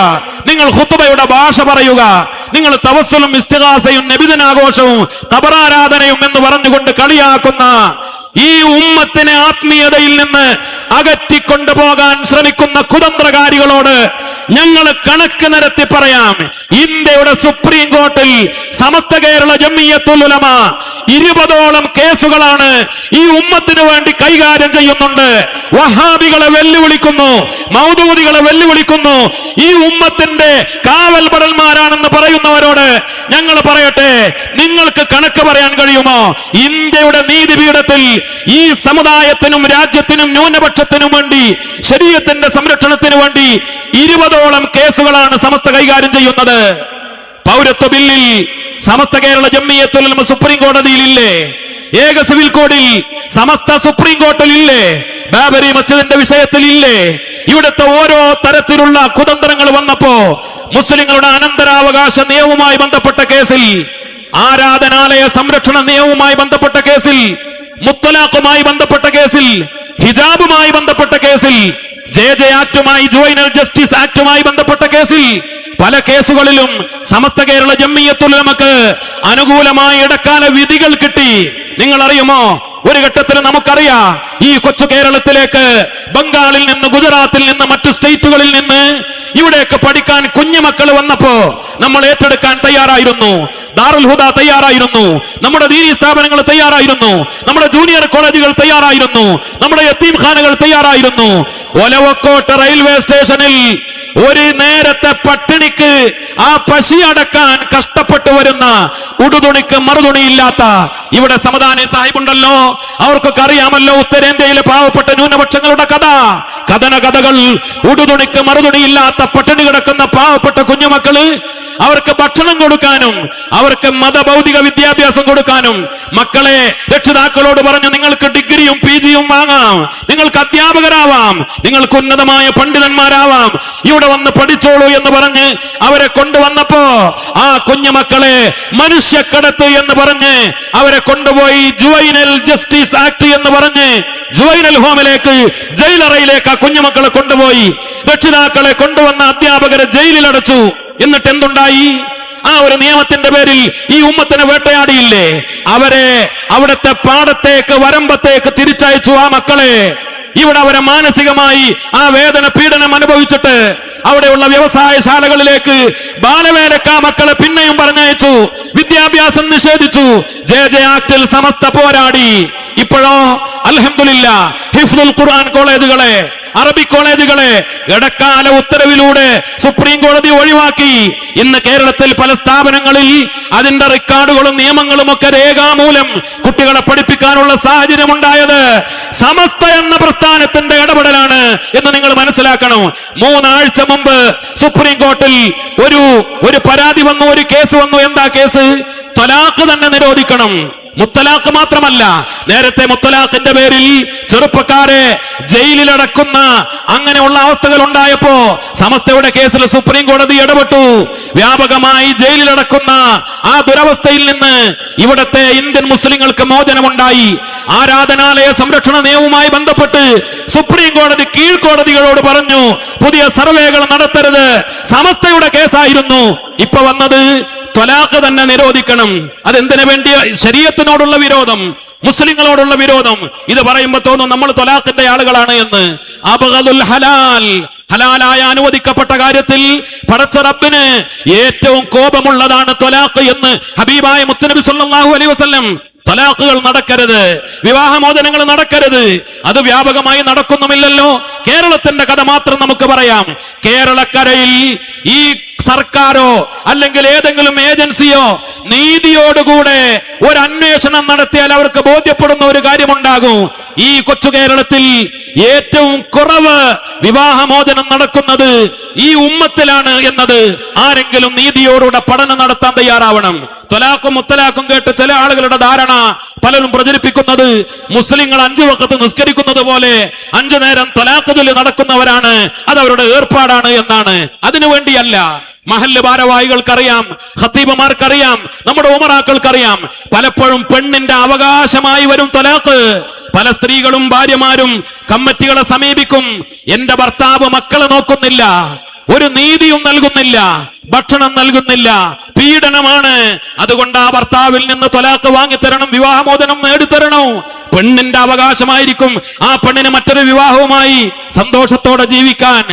നിങ്ങൾ ഖുത്ബയുടെ ഭാഷ പറയുക, നിങ്ങൾ തവസ്സുലും ഇസ്തിഗാസയും നബിദിനാഘോഷവും ഖബറാരാധനയും എന്ന് പറഞ്ഞുകൊണ്ട് കളിയാക്കുന്ന ഈ ഉമ്മത്തിനെ ആത്മീയതയിൽ നിന്ന് അകറ്റിക്കൊണ്ടുപോകാൻ ശ്രമിക്കുന്ന കുതന്ത്രകാരികളോട് ഞങ്ങൾ കണക്ക് നിരത്തി പറയാം. ഇന്ത്യയുടെ സുപ്രീം കോർട്ടിൽ സമസ്ത കേരള ജംഇയ്യത്തുൽ ഉലമ 20ഓളം കേസുകളാണ് ഈ ഉമ്മത്തിന് വേണ്ടി കൈകാര്യം ചെയ്യുന്നുണ്ട്. വഹാബികളെ വെല്ലുവിളിക്കുന്നു, മൗദൂദികളെ വെല്ലുവിളിക്കുന്നു. ഈ ഉമ്മത്തിന്റെ കാവൽ ഭടന്മാരാണെന്ന് പറയുന്നവരോട് ഞങ്ങൾ പറയട്ടെ, നിങ്ങൾക്ക് കണക്ക് പറയാൻ കഴിയുമോ? ഇന്ത്യയുടെ നീതിപീഠത്തിൽ ഈ സമുദായത്തിനും രാജ്യത്തിനും ന്യൂനപക്ഷത്തിനും വേണ്ടി ശരീഅത്തിന്റെ സംരക്ഷണത്തിന് വേണ്ടി 20ഓളം കേസുകളാണ് സമസ്ത കൈകാര്യം ചെയ്യുന്നത്. പൗരത്വ ബില്ലിൽ സമസ്ത കേരള ജംഇയ്യത്തുൽ ഉലമ സുപ്രീം കോടതിയിലില്ലേ? ഏക സിവിൽ കോഡിൽ സമസ്ത സുപ്രീം കോർട്ടിൽ ഇല്ലേ? ബാബരി മസ്ജിദിന്റെ വിഷയത്തിൽ ഇല്ലേ? ഇവിടുത്തെ ഓരോ തരത്തിലുള്ള കുതന്ത്രങ്ങൾ വന്നപ്പോ മുസ്ലിങ്ങളുടെ അനന്തരാവകാശ നിയമവുമായി ബന്ധപ്പെട്ട കേസിൽ, ആരാധനാലയ സംരക്ഷണ നിയമവുമായി ബന്ധപ്പെട്ട കേസിൽ, മുത്തലാഖുമായി ബന്ധപ്പെട്ട കേസിൽ, ഹിജാബുമായി ബന്ധപ്പെട്ട കേസിൽ, JJ ആക്ടുമായി ജുവൈനൽ ജസ്റ്റിസ് ആക്ടുമായി ബന്ധപ്പെട്ട കേസിൽ, പല കേസുകളിലും സമസ്ത കേരള ജംഇയ്യത്തുൽ ഉലമക്ക് അനുകൂലമായ ഇടക്കാല വിധികൾ കിട്ടി. നിങ്ങൾ അറിയുമോ? ഒരു ഘട്ടത്തിൽ നമുക്കറിയാം, ഈ കൊച്ചു കേരളത്തിലേക്ക് ബംഗാളിൽ നിന്ന്, ഗുജറാത്തിൽ നിന്ന്, മറ്റു സ്റ്റേറ്റുകളിൽ നിന്ന് ഇവിടേക്ക് പഠിക്കാൻ കുഞ്ഞുമക്കൾ വന്നപ്പോ നമ്മൾ ഏറ്റെടുക്കാൻ തയ്യാറായിരുന്നു. ദാറുൽ ഹുദ തയ്യാറായിരുന്നു, നമ്മുടെ ദീനി സ്ഥാപനങ്ങൾ തയ്യാറായിരുന്നു, നമ്മുടെ ജൂനിയർ കോളേജുകൾ തയ്യാറായിരുന്നു, നമ്മുടെ യതീംഖാനകൾ തയ്യാറായിരുന്നു. ഒലവക്കോട്ട് റെയിൽവേ സ്റ്റേഷനിൽ ഒരു നേരത്തെ പട്ടിണിക്ക് ആ പശി അടക്കാൻ കഷ്ടപ്പെട്ടു വരുന്ന, ഉടുതുണിക്ക് മറുതുണിയില്ലാത്ത ഇവിടെ സമദാനി സാഹിബുണ്ടല്ലോ, അവർക്കൊക്കെ അറിയാമല്ലോ ഉത്തരേന്ത്യയിലെ പാവപ്പെട്ട ന്യൂനപക്ഷങ്ങളുടെ കഥകൾ. ഉടുതുണിക്ക് മറുതുണിയില്ലാത്ത പട്ടിണി കിടക്കുന്ന പാവപ്പെട്ട കുഞ്ഞുമക്കള്, അവർക്ക് ഭക്ഷണം കൊടുക്കാനും അവർക്ക് മതഭൗതിക വിദ്യാഭ്യാസം കൊടുക്കാനും മക്കളെ രക്ഷിതാക്കളോട് പറഞ്ഞു, നിങ്ങൾക്ക് ഡിഗ്രിയും PGയും വാങ്ങാം, നിങ്ങൾക്ക് അധ്യാപകരാവാം, നിങ്ങൾക്ക് ഉന്നതമായ പണ്ഡിതന്മാരാവാം, ഇവിടെ വന്ന് പഠിച്ചോളൂ എന്ന് പറഞ്ഞ് അവരെ കൊണ്ടുവന്നപ്പോ ആ കുഞ്ഞുമക്കളെ മനുഷ്യക്കടത്ത് എന്ന് പറഞ്ഞ് അവരെ കൊണ്ടുപോയി ജുവൈനൽ ജസ്റ്റിസ് ആക്ട് എന്ന് പറഞ്ഞ് ജുവൈനൽ ഹോമിലേക്ക്, ജയിലറയിലേക്ക് ആ കുഞ്ഞുമക്കളെ കൊണ്ടുപോയി. രക്ഷിതാക്കളെ കൊണ്ടുവന്ന അധ്യാപകരെ ജയിലിൽ അടച്ചു. എന്നിട്ട് എന്തുണ്ടായി? ആ ഒരു നിയമത്തിന്റെ പേരിൽ ഈ ഉമ്മത്തിനെ വേട്ടയാടിയില്ലേ? അവരെ അവിടുത്തെ പാടത്തേക്ക്, വരമ്പത്തേക്ക് തിരിച്ചയച്ചു. ആ മക്കളെ ഇവിടെ അവരെ മാനസികമായി ആ വേദന, പീഡനം അനുഭവിച്ചിട്ട് അവിടെയുള്ള വ്യവസായശാലകളിലേക്ക് ബാലവേലക്ക് ആ മക്കളെ പിന്നെയും പറഞ്ഞയച്ചു. വിദ്യാഭ്യാസം നിഷേധിച്ചു. JJ ആക്ടിൽ സമസ്ത പോരാടി. ഇപ്പോഴോ അൽഹംദുലില്ലാഹ് ഹിഫ്ദുൽ ഖുർആൻ കോളേജുകളെ, അറബിക് കോളേജുകളെ ഇടക്കാല ഉത്തരവിലൂടെ സുപ്രീം കോടതി ഒഴിവാക്കി. ഇന്ന് കേരളത്തിൽ പല സ്ഥാപനങ്ങളിൽ അതിന്റെ റെക്കോർഡുകളും നിയമങ്ങളും ഒക്കെ രേഖാമൂലം കുട്ടികളെ പഠിപ്പിക്കാനുള്ള സാഹചര്യം ഉണ്ടായത് സമസ്ത എന്ന പ്രസ്ഥാനത്തിന്റെ ഇടപെടലാണ് എന്ന് നിങ്ങൾ മനസ്സിലാക്കണം. 3 ആഴ്ച മുമ്പ് സുപ്രീം കോർട്ടിൽ ഒരു പരാതി വന്നു, ഒരു കേസ് വന്നു. എന്താ കേസ്? ത്വലാഖ് തന്നെ നിരോധിക്കണം. മുത്തലാഖ് മാത്രമല്ല, നേരത്തെ മുത്തലാഖിന്റെ പേരിൽ ചെറുപ്പക്കാരെ ജയിലിലടക്കുന്ന അങ്ങനെയുള്ള അവസ്ഥകൾ ഉണ്ടായപ്പോ സമസ്തയുടെ കേസിൽ സുപ്രീം കോടതി ഇടപെട്ടു. വ്യാപകമായി ജയിലിലടക്കുന്ന ആ ദുരവസ്ഥയിൽ നിന്ന് ഇവിടത്തെ ഇന്ത്യൻ മുസ്ലിങ്ങൾക്ക് മോചനമുണ്ടായി. ആരാധനാലയ സംരക്ഷണ നിയമവുമായി ബന്ധപ്പെട്ട് സുപ്രീം കോടതി കീഴ്ക്കോടതികളോട് പറഞ്ഞു, പുതിയ സർവേകൾ നടത്തരുത്. സമസ്തയുടെ കേസായിരുന്നു. ഇപ്പൊ വന്നത് ത്വലാഖ് തന്നെ നിരോധിക്കണം. അതെന്തിനു വേണ്ടി? ശരീഅത്തിനോടുള്ള വിരോധം. മുസ്ലിങ്ങളോടുള്ള വിരോധം. ഇത് പറയുമ്പോൾ തോന്നും നമ്മൾ ത്വലാഖിന്റെ ആളുകളാണ് എന്ന്. അബ്ഗദുൽ ഹലാൽ, ഹലാലായ അനുവദിക്കപ്പെട്ട കാര്യത്തിൽ പടച്ച റബ്ബിന് ഏറ്റവും കോപമുള്ളതാണ് ത്വലാഖ് എന്ന് ഹബീബായ മുത്തുനബി സല്ലല്ലാഹു അലൈഹി വസല്ലം. ത്വലാഖുകൾ നടക്കരുത്, വിവാഹമോചനങ്ങൾ നടക്കരുത്. അത് വ്യാപകമായി നടക്കുന്നുമില്ലല്ലോ. കേരളത്തിന്റെ കഥ മാത്രം നമുക്ക് പറയാം. കേരളക്കരയിൽ ഈ സർക്കാരോ അല്ലെങ്കിൽ ഏതെങ്കിലും ഏജൻസിയോ നീതിയോടുകൂടെ ഒരു അന്വേഷണം നടത്തിയാൽ അവർക്ക് ബോധ്യപ്പെടുന്ന ഒരു കാര്യമുണ്ടാകും. ഈ കൊച്ചു കേരളത്തിൽ ഏറ്റവും കുറവ് വിവാഹമോചനം നടക്കുന്നത് ഈ ഉമ്മത്തിലാണ് എന്നത് ആരെങ്കിലും നീതിയോടുകൂടെ പഠനം നടത്താൻ തയ്യാറാവണം. ത്വലാഖും മുത്തലാഖും കേട്ട് ചില ആളുകളുടെ ധാരണ പലരും പ്രചരിപ്പിക്കുന്നത് മുസ്ലിങ്ങൾ 5 വഖത്ത് നിസ്കരിക്കുന്നത് പോലെ 5 നേരം ത്വലാഖ് ചൊല്ലി നടക്കുന്നവരാണ്, അത് അവരുടെ ഏർപ്പാടാണ് എന്നാണ്. അതിനുവേണ്ടിയല്ല. മഹല്ല് ഭാരവാഹികൾക്കറിയാം, ഖത്തീബുമാർക്കറിയാം, നമ്മുടെ ഉമറാക്കൾക്കറിയാം, പലപ്പോഴും പെണ്ണിന്റെ അവകാശമായി വരും ത്വലാഖ്. പല സ്ത്രീകളും ഭാര്യമാരും കമ്മിറ്റികളെ സമീപിക്കും. എന്റെ ഭർത്താവ് മക്കളെ നോക്കുന്നില്ല, ഒരു നീതിയും നൽകുന്നില്ല, ഭക്ഷണം നൽകുന്നില്ല, പീഡനമാണ്, അതുകൊണ്ട് ആ ഭർത്താവിൽ നിന്ന് ത്വലാഖ് വാങ്ങിത്തരണം, വിവാഹമോചനം നേടിത്തരണം. പെണ്ണിന്റെ അവകാശമായിരിക്കും ആ പെണ്ണിന് മറ്റൊരു വിവാഹവുമായി സന്തോഷത്തോടെ ജീവിക്കാൻ.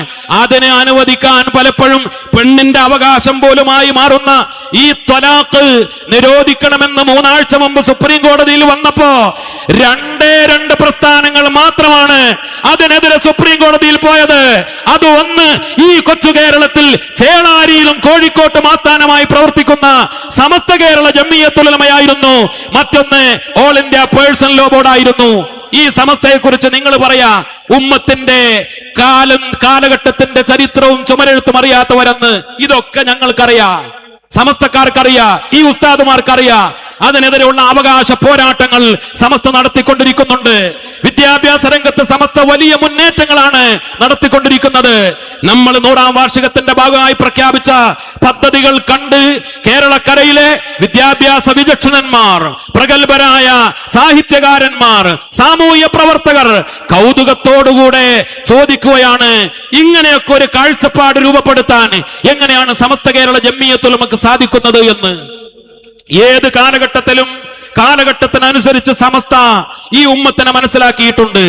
അതിനെ അനുവദിക്കാൻ പലപ്പോഴും പെണ്ണിന്റെ അവകാശം പോലുമായി മാറുന്ന ഈ ത്വലാഖ് നിരോധിക്കണമെന്ന് 3 ആഴ്ച മുമ്പ് സുപ്രീം കോടതിയിൽ വന്നപ്പോ 2 പ്രസ്ഥാനങ്ങൾ മാത്രമാണ് അതിനെതിരെ സുപ്രീം കോടതിയിൽ പോയത്. അത് ഒന്ന് ഈ കൊച്ചു കേരളത്തിൽ ചേളാരിയിലും കോഴിക്കോട്ടും ആസ്ഥാനമായി പ്രവർത്തിക്കുന്ന സമസ്ത കേരള ജംഇയ്യത്തുൽ ഉലമയായിരുന്നു. മറ്റൊന്ന് ഓൾ ഇന്ത്യ പേഴ്സണൽ ലോ ബോർഡായിരുന്നു. ഈ സമസ്തയെ കുറിച്ച് നിങ്ങൾ പറയാ ഉമ്മത്തിന്റെ കാലഘട്ടത്തിന്റെ ചരിത്രവും ചുമരെഴുത്തും അറിയാത്തവരെന്ന്. ഇതൊക്കെ ഞങ്ങൾക്കറിയാം, സമസ്തക്കാർക്കറിയാം, ഈ ഉസ്താദുമാർക്കറിയാം. അതിനെതിരെയുള്ള അവകാശ പോരാട്ടങ്ങൾ സമസ്ത നടത്തിക്കൊണ്ടിരിക്കുന്നുണ്ട്. വിദ്യാഭ്യാസ രംഗത്ത് സമസ്ത വലിയ മുന്നേറ്റങ്ങളാണ് നടത്തിക്കൊണ്ടിരിക്കുന്നത്. നമ്മൾ 100ാം വാർഷികത്തിന്റെ ഭാഗമായി പ്രഖ്യാപിച്ച പദ്ധതികൾ കണ്ട് കേരളക്കരയിലെ വിദ്യാഭ്യാസ വിചക്ഷണന്മാർ, പ്രഗത്ഭരായ സാഹിത്യകാരന്മാർ, സാമൂഹ്യ പ്രവർത്തകർ കൗതുകത്തോടുകൂടെ ചോദിക്കുകയാണ്, ഇങ്ങനെയൊക്കെ ഒരു കാഴ്ചപ്പാട് രൂപപ്പെടുത്താൻ എങ്ങനെയാണ് സമസ്ത കേരള ജംഇയ്യത്തുൽ ഉലമക്ക് സാധിക്കുന്നത് എന്ന്. ഏത് കാലഘട്ടത്തിനനുസരിച്ച് സമസ്ത ഈ ഉമ്മത്തിനെ മനസ്സിലാക്കിയിട്ടുണ്ട്,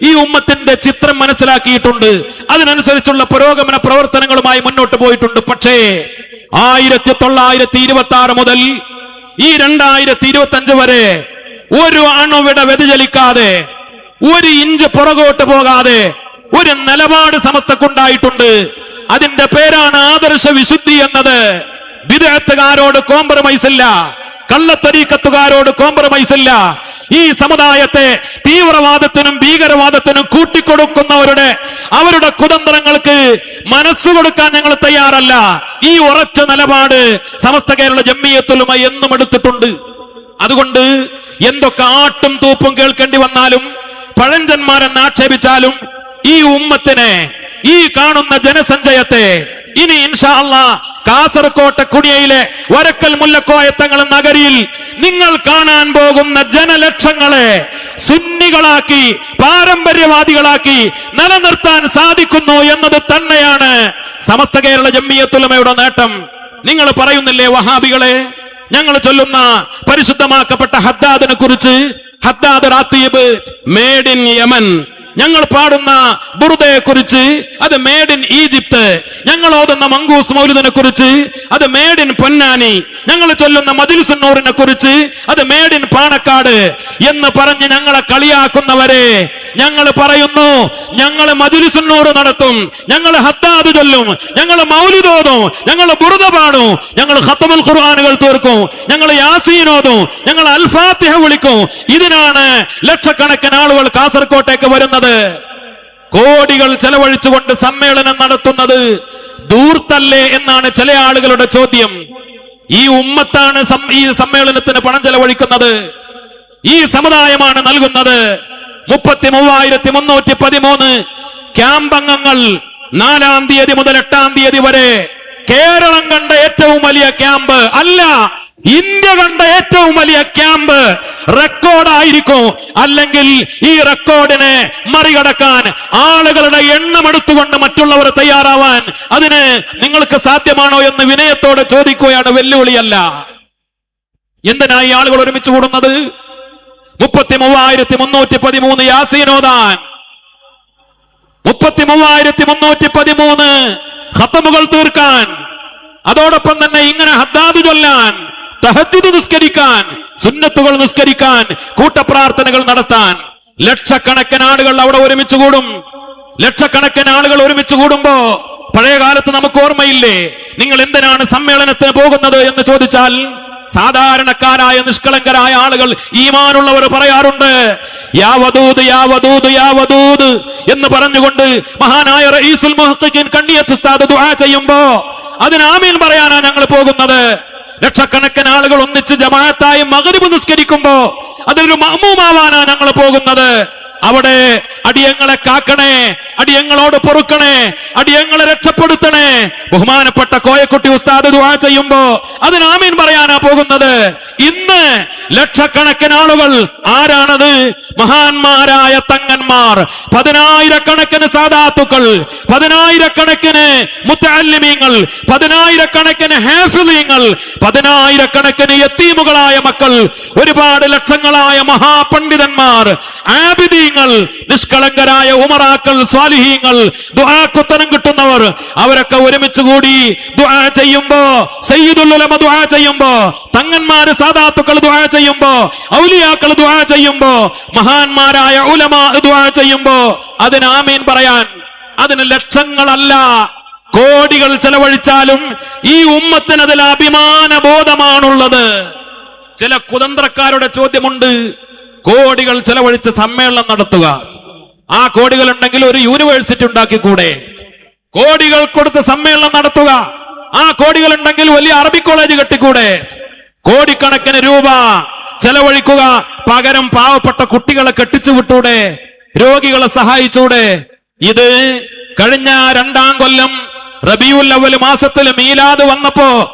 ഈ ഉമ്മത്തിന്റെ ചിത്രം മനസ്സിലാക്കിയിട്ടുണ്ട്, അതിനനുസരിച്ചുള്ള പുരോഗമന പ്രവർത്തനങ്ങളുമായി മുന്നോട്ട് പോയിട്ടുണ്ട്. പക്ഷേ 1926 മുതൽ ഈ 2025 വരെ ഒരു അണുവിട വ്യതിചലിക്കാതെ, 1 ഇഞ്ച് പുറകോട്ട് പോകാതെ ഒരു നിലപാട് സമസ്തക്കുണ്ടായിട്ടുണ്ട്. അതിന്റെ പേരാണ് ആദർശ വിശുദ്ധി എന്നത്. ബിദ്അത്തുകാരോട് കോംപ്രമൈസ് ഇല്ല, കള്ളത്തരീക്കത്തുകാരോട് കോംപ്രമൈസ് ഇല്ല. ഈ സമുദായത്തെ തീവ്രവാദത്തിനും ഭീകരവാദത്തിനും അവരുടെ കുതന്ത്രങ്ങൾക്ക് മനസ്സു കൊടുക്കാൻ ഞങ്ങൾ തയ്യാറല്ല. ഈ ഉറച്ച നിലപാട് സമസ്ത കേരള ജംഇയ്യത്തുൽ ഉലമ എന്നും എടുത്തിട്ടുണ്ട്. അതുകൊണ്ട് എന്തൊക്കെ ആട്ടും തൂപ്പും കേൾക്കേണ്ടി വന്നാലും, പഴഞ്ചന്മാരെന്ന് ആക്ഷേപിച്ചാലും, ഈ ഉമ്മത്തിനെ, ഈ കാണുന്ന ജനസഞ്ചയത്തെ ഇനി ഇൻഷാ അല്ലാഹ് കാസർകോട്ടെ കുടിയയിലെ വരക്കൽ മുല്ലക്കോയ തങ്ങൾ നഗരിയിൽ നിങ്ങൾ കാണാൻ പോകുന്ന ജനലക്ഷങ്ങളെ സുന്നികളാക്കി, പാരമ്പര്യവാദികളാക്കി നിലനിർത്താൻ സാധിക്കുന്നു എന്നത് തന്നെയാണ് സമസ്ത കേരള ജംഇയ്യത്തുൽ ഉലമയുടെ നേട്ടം. നിങ്ങൾ പറയുന്നില്ലേ വഹാബികളെ, ഞങ്ങൾ ചൊല്ലുന്ന പരിശുദ്ധമാക്കപ്പെട്ട ഹദ്ദാദിനെ കുറിച്ച്, ഹദ്ദാദ് റാത്തീബ് മേഡ് ഇൻ യമൻ, ഞങ്ങൾ പാടുന്ന ബുർദയെ കുറിച്ച് അത് മേഡ് ഇൻ ഈജിപ്ത്, ഞങ്ങൾ ഓതുന്ന മങ്കൂസ് മൗലിദിനെ കുറിച്ച് അത് മേഡ് ഇൻ പൊന്നാനി, ഞങ്ങൾ ചൊല്ലുന്ന മജ്ലിസുൻ നൂറിനെ കുറിച്ച് അത് മേഡ് ഇൻ പാണക്കാട് എന്ന് പറഞ്ഞ് ഞങ്ങളെ കളിയാക്കുന്നവരെ ഞങ്ങൾ പറയുന്നു, ഞങ്ങൾ മജ്ലിസുൻ നൂർ നടത്തും, ഞങ്ങൾ ഹദ്ദാദ് ചൊല്ലും, ഞങ്ങൾ മൗലിദ് ഓതും, ഞങ്ങൾ ബുർദ പാടും, ഞങ്ങൾ ഖത്മുൽ ഖുർആനുകൾ തീർക്കും, ഞങ്ങൾ യാസീൻ ഓതും, ഞങ്ങൾ അൽ ഫാത്തിഹ വിളിക്കും. ഇതിനാണ് ലക്ഷക്കണക്കിന് ആളുകൾ കാസർകോട്ടേക്ക് വരുന്നത്. കോടികൾ ചെലവഴിച്ചുകൊണ്ട് സമ്മേളനം നടത്തുന്നത് ദൂർത്തല്ലേ എന്നാണ് ചില ആളുകളുടെ ചോദ്യം. ഈ ഉമ്മത്താണ് ഈ സമ്മേളനത്തിന് പണം ചെലവഴിക്കുന്നത്, ഈ സമുദായമാണ് നൽകുന്നത്. 33,313 ക്യാമ്പ് അംഗങ്ങൾ 4-ാം തീയതി മുതൽ 8-ാം തീയതി വരെ കേരളം കണ്ട ഏറ്റവും വലിയ ക്യാമ്പ് അല്ല, ഇന്ത്യ കണ്ട ഏറ്റവും വലിയ ക്യാമ്പ് റെക്കോർഡായിരിക്കും. അല്ലെങ്കിൽ ഈ റെക്കോർഡിനെ മറികടക്കാൻ ആളുകളുടെ എണ്ണം എടുത്തുകൊണ്ട് മറ്റുള്ളവർ തയ്യാറാവാൻ അതിന് നിങ്ങൾക്ക് സാധ്യമാണോ എന്ന് വിനയത്തോടെ ചോദിക്കുകയാണ്, വെല്ലുവിളിയല്ല. എന്തിനായി ആളുകൾ ഒരുമിച്ച് കൂടുന്നത്? 33,313 യാസീനോദാൻ, 33,313 ഖതമുകൾ തീർക്കാൻ, അതോടൊപ്പം തന്നെ ഇങ്ങനെ ഹദ്ദാദ് ചൊല്ലാൻ, തഹജ്ജുദ് നിസ്കരിക്കാൻ, സുന്നത്തുകൾ നിസ്കരിക്കാൻ, കൂട്ടപ്രാർത്ഥനകൾ നടത്താൻ ലക്ഷക്കണക്കിന് ആളുകൾ അവിടെ ഒരുമിച്ച് കൂടും. ലക്ഷക്കണക്കിന് ആളുകൾ ഒരുമിച്ച് കൂടുമ്പോ പഴയ കാലത്ത് നമുക്ക് ഓർമ്മയില്ലേ, നിങ്ങൾ എന്തിനാണ് സമ്മേളനത്തിന് പോകുന്നത് എന്ന് ചോദിച്ചാൽ സാധാരണക്കാരായ നിഷ്കളങ്കരായ ആളുകൾ, ഈമാനുള്ളവർ പറയാറുണ്ട്, യാ വദൂദ് യാ വദൂദ് യാ വദൂദ് എന്ന് പറഞ്ഞുകൊണ്ട് മഹാനായ റഈസുൽ മുഹഖഖീൻ കണ്ണിയത്ത് ഉസ്താദ് ദുആ ചെയ്യുമ്പോ അതിന് ആമീൻ പറയാനാ ഞങ്ങൾ പോകുന്നത്. ലക്ഷക്കണക്കിന് ആളുകൾ ഒന്നിച്ച് ജമാഅത്തായി മഗ്രിബ് നിസ്കരിക്കുമ്പോ അതിലൊരു മഅ്മൂമാവാനാ ഞങ്ങൾ പോകുന്നത്. അവിടെ അടിയങ്ങളെ കാക്കണേ, അടിയങ്ങളോട് പൊറുക്കണേ, അടിയങ്ങളെ രക്ഷപ്പെടുത്തണേ. ബഹുമാനപ്പെട്ട കോയക്കുട്ടി ഉസ്താദ് ദുആ ചെയ്യുമ്പോ അതിന് ആമീൻ പറയാനാ പോകുന്നത്. ഇന്ന് ലക്ഷക്കണക്കിന് ആളുകൾ ആരാണത്? മഹാന്മാരായ തങ്ങന്മാർ, 10,000-കണക്കിന് സാദാത്തുക്കൾ, 10,000-കണക്കിന് മുത്തഅല്ലിമീങ്ങൾ, 10,000-കണക്കിന് ഹാഫിളീങ്ങൾ, 10,000-കണക്കിന് യതീമുകളായ മക്കൾ, ഒരുപാട് ലക്ഷങ്ങളായ മഹാപണ്ഡിതന്മാർ, ആബിദീങ്ങൾ, നിഷ്കളങ്കരായ ഉമറാക്കൾ, സ്വാലിഹീങ്ങൾ, ദുആക്കുത്തരം കിട്ടുന്നവർ, അവരൊക്കെ ഒരുമിച്ച് കൂടി ദുആ ചെയ്യുമ്പോ, സയ്യിദുൽ ഉലമ ദുആ ചെയ്യുമ്പോ, തങ്ങന്മാര് സാദാത്തുക്കൾ ദുആ ചെയ്യുമ്പോ, ഔലിയാക്കൾ ദുആ ചെയ്യുമ്പോ, മഹാന്മാരായ ഉലമാ ദുആ ചെയ്യുമ്പോ അതിന് ആമീൻ പറയാൻ അതിന് ലക്ഷങ്ങളല്ല കോടികൾ ചെലവഴിച്ചാലും ഈ ഉമ്മത്തിന് അതിൽ അഭിമാന ബോധമാണുള്ളത്. ചില കുതന്ത്രക്കാരുടെ ചോദ്യമുണ്ട്, കോടികൾ ചെലവഴിച്ച് സമ്മേളനം നടത്തുക, ആ കോടികൾ ഉണ്ടെങ്കിൽ ഒരു യൂണിവേഴ്സിറ്റി ഉണ്ടാക്കിക്കൂടെ? കോടികൾ കൊടുത്ത് സമ്മേളനം നടത്തുക, ആ കോടികൾ ഉണ്ടെങ്കിൽ വലിയ അറബി കോളേജ് കെട്ടിക്കൂടെ? കോടിക്കണക്കിന് രൂപ ചെലവഴിക്കുക, പകരം പാവപ്പെട്ട കുട്ടികളെ കെട്ടിച്ചു വിട്ടൂടെ? രോഗികളെ സഹായിച്ചൂടെ? ഇത് കഴിഞ്ഞ 2-ാം കൊല്ലം റബീഉൽ അവ്വൽ മാസത്തിൽ മീലാദ് വന്നപ്പോ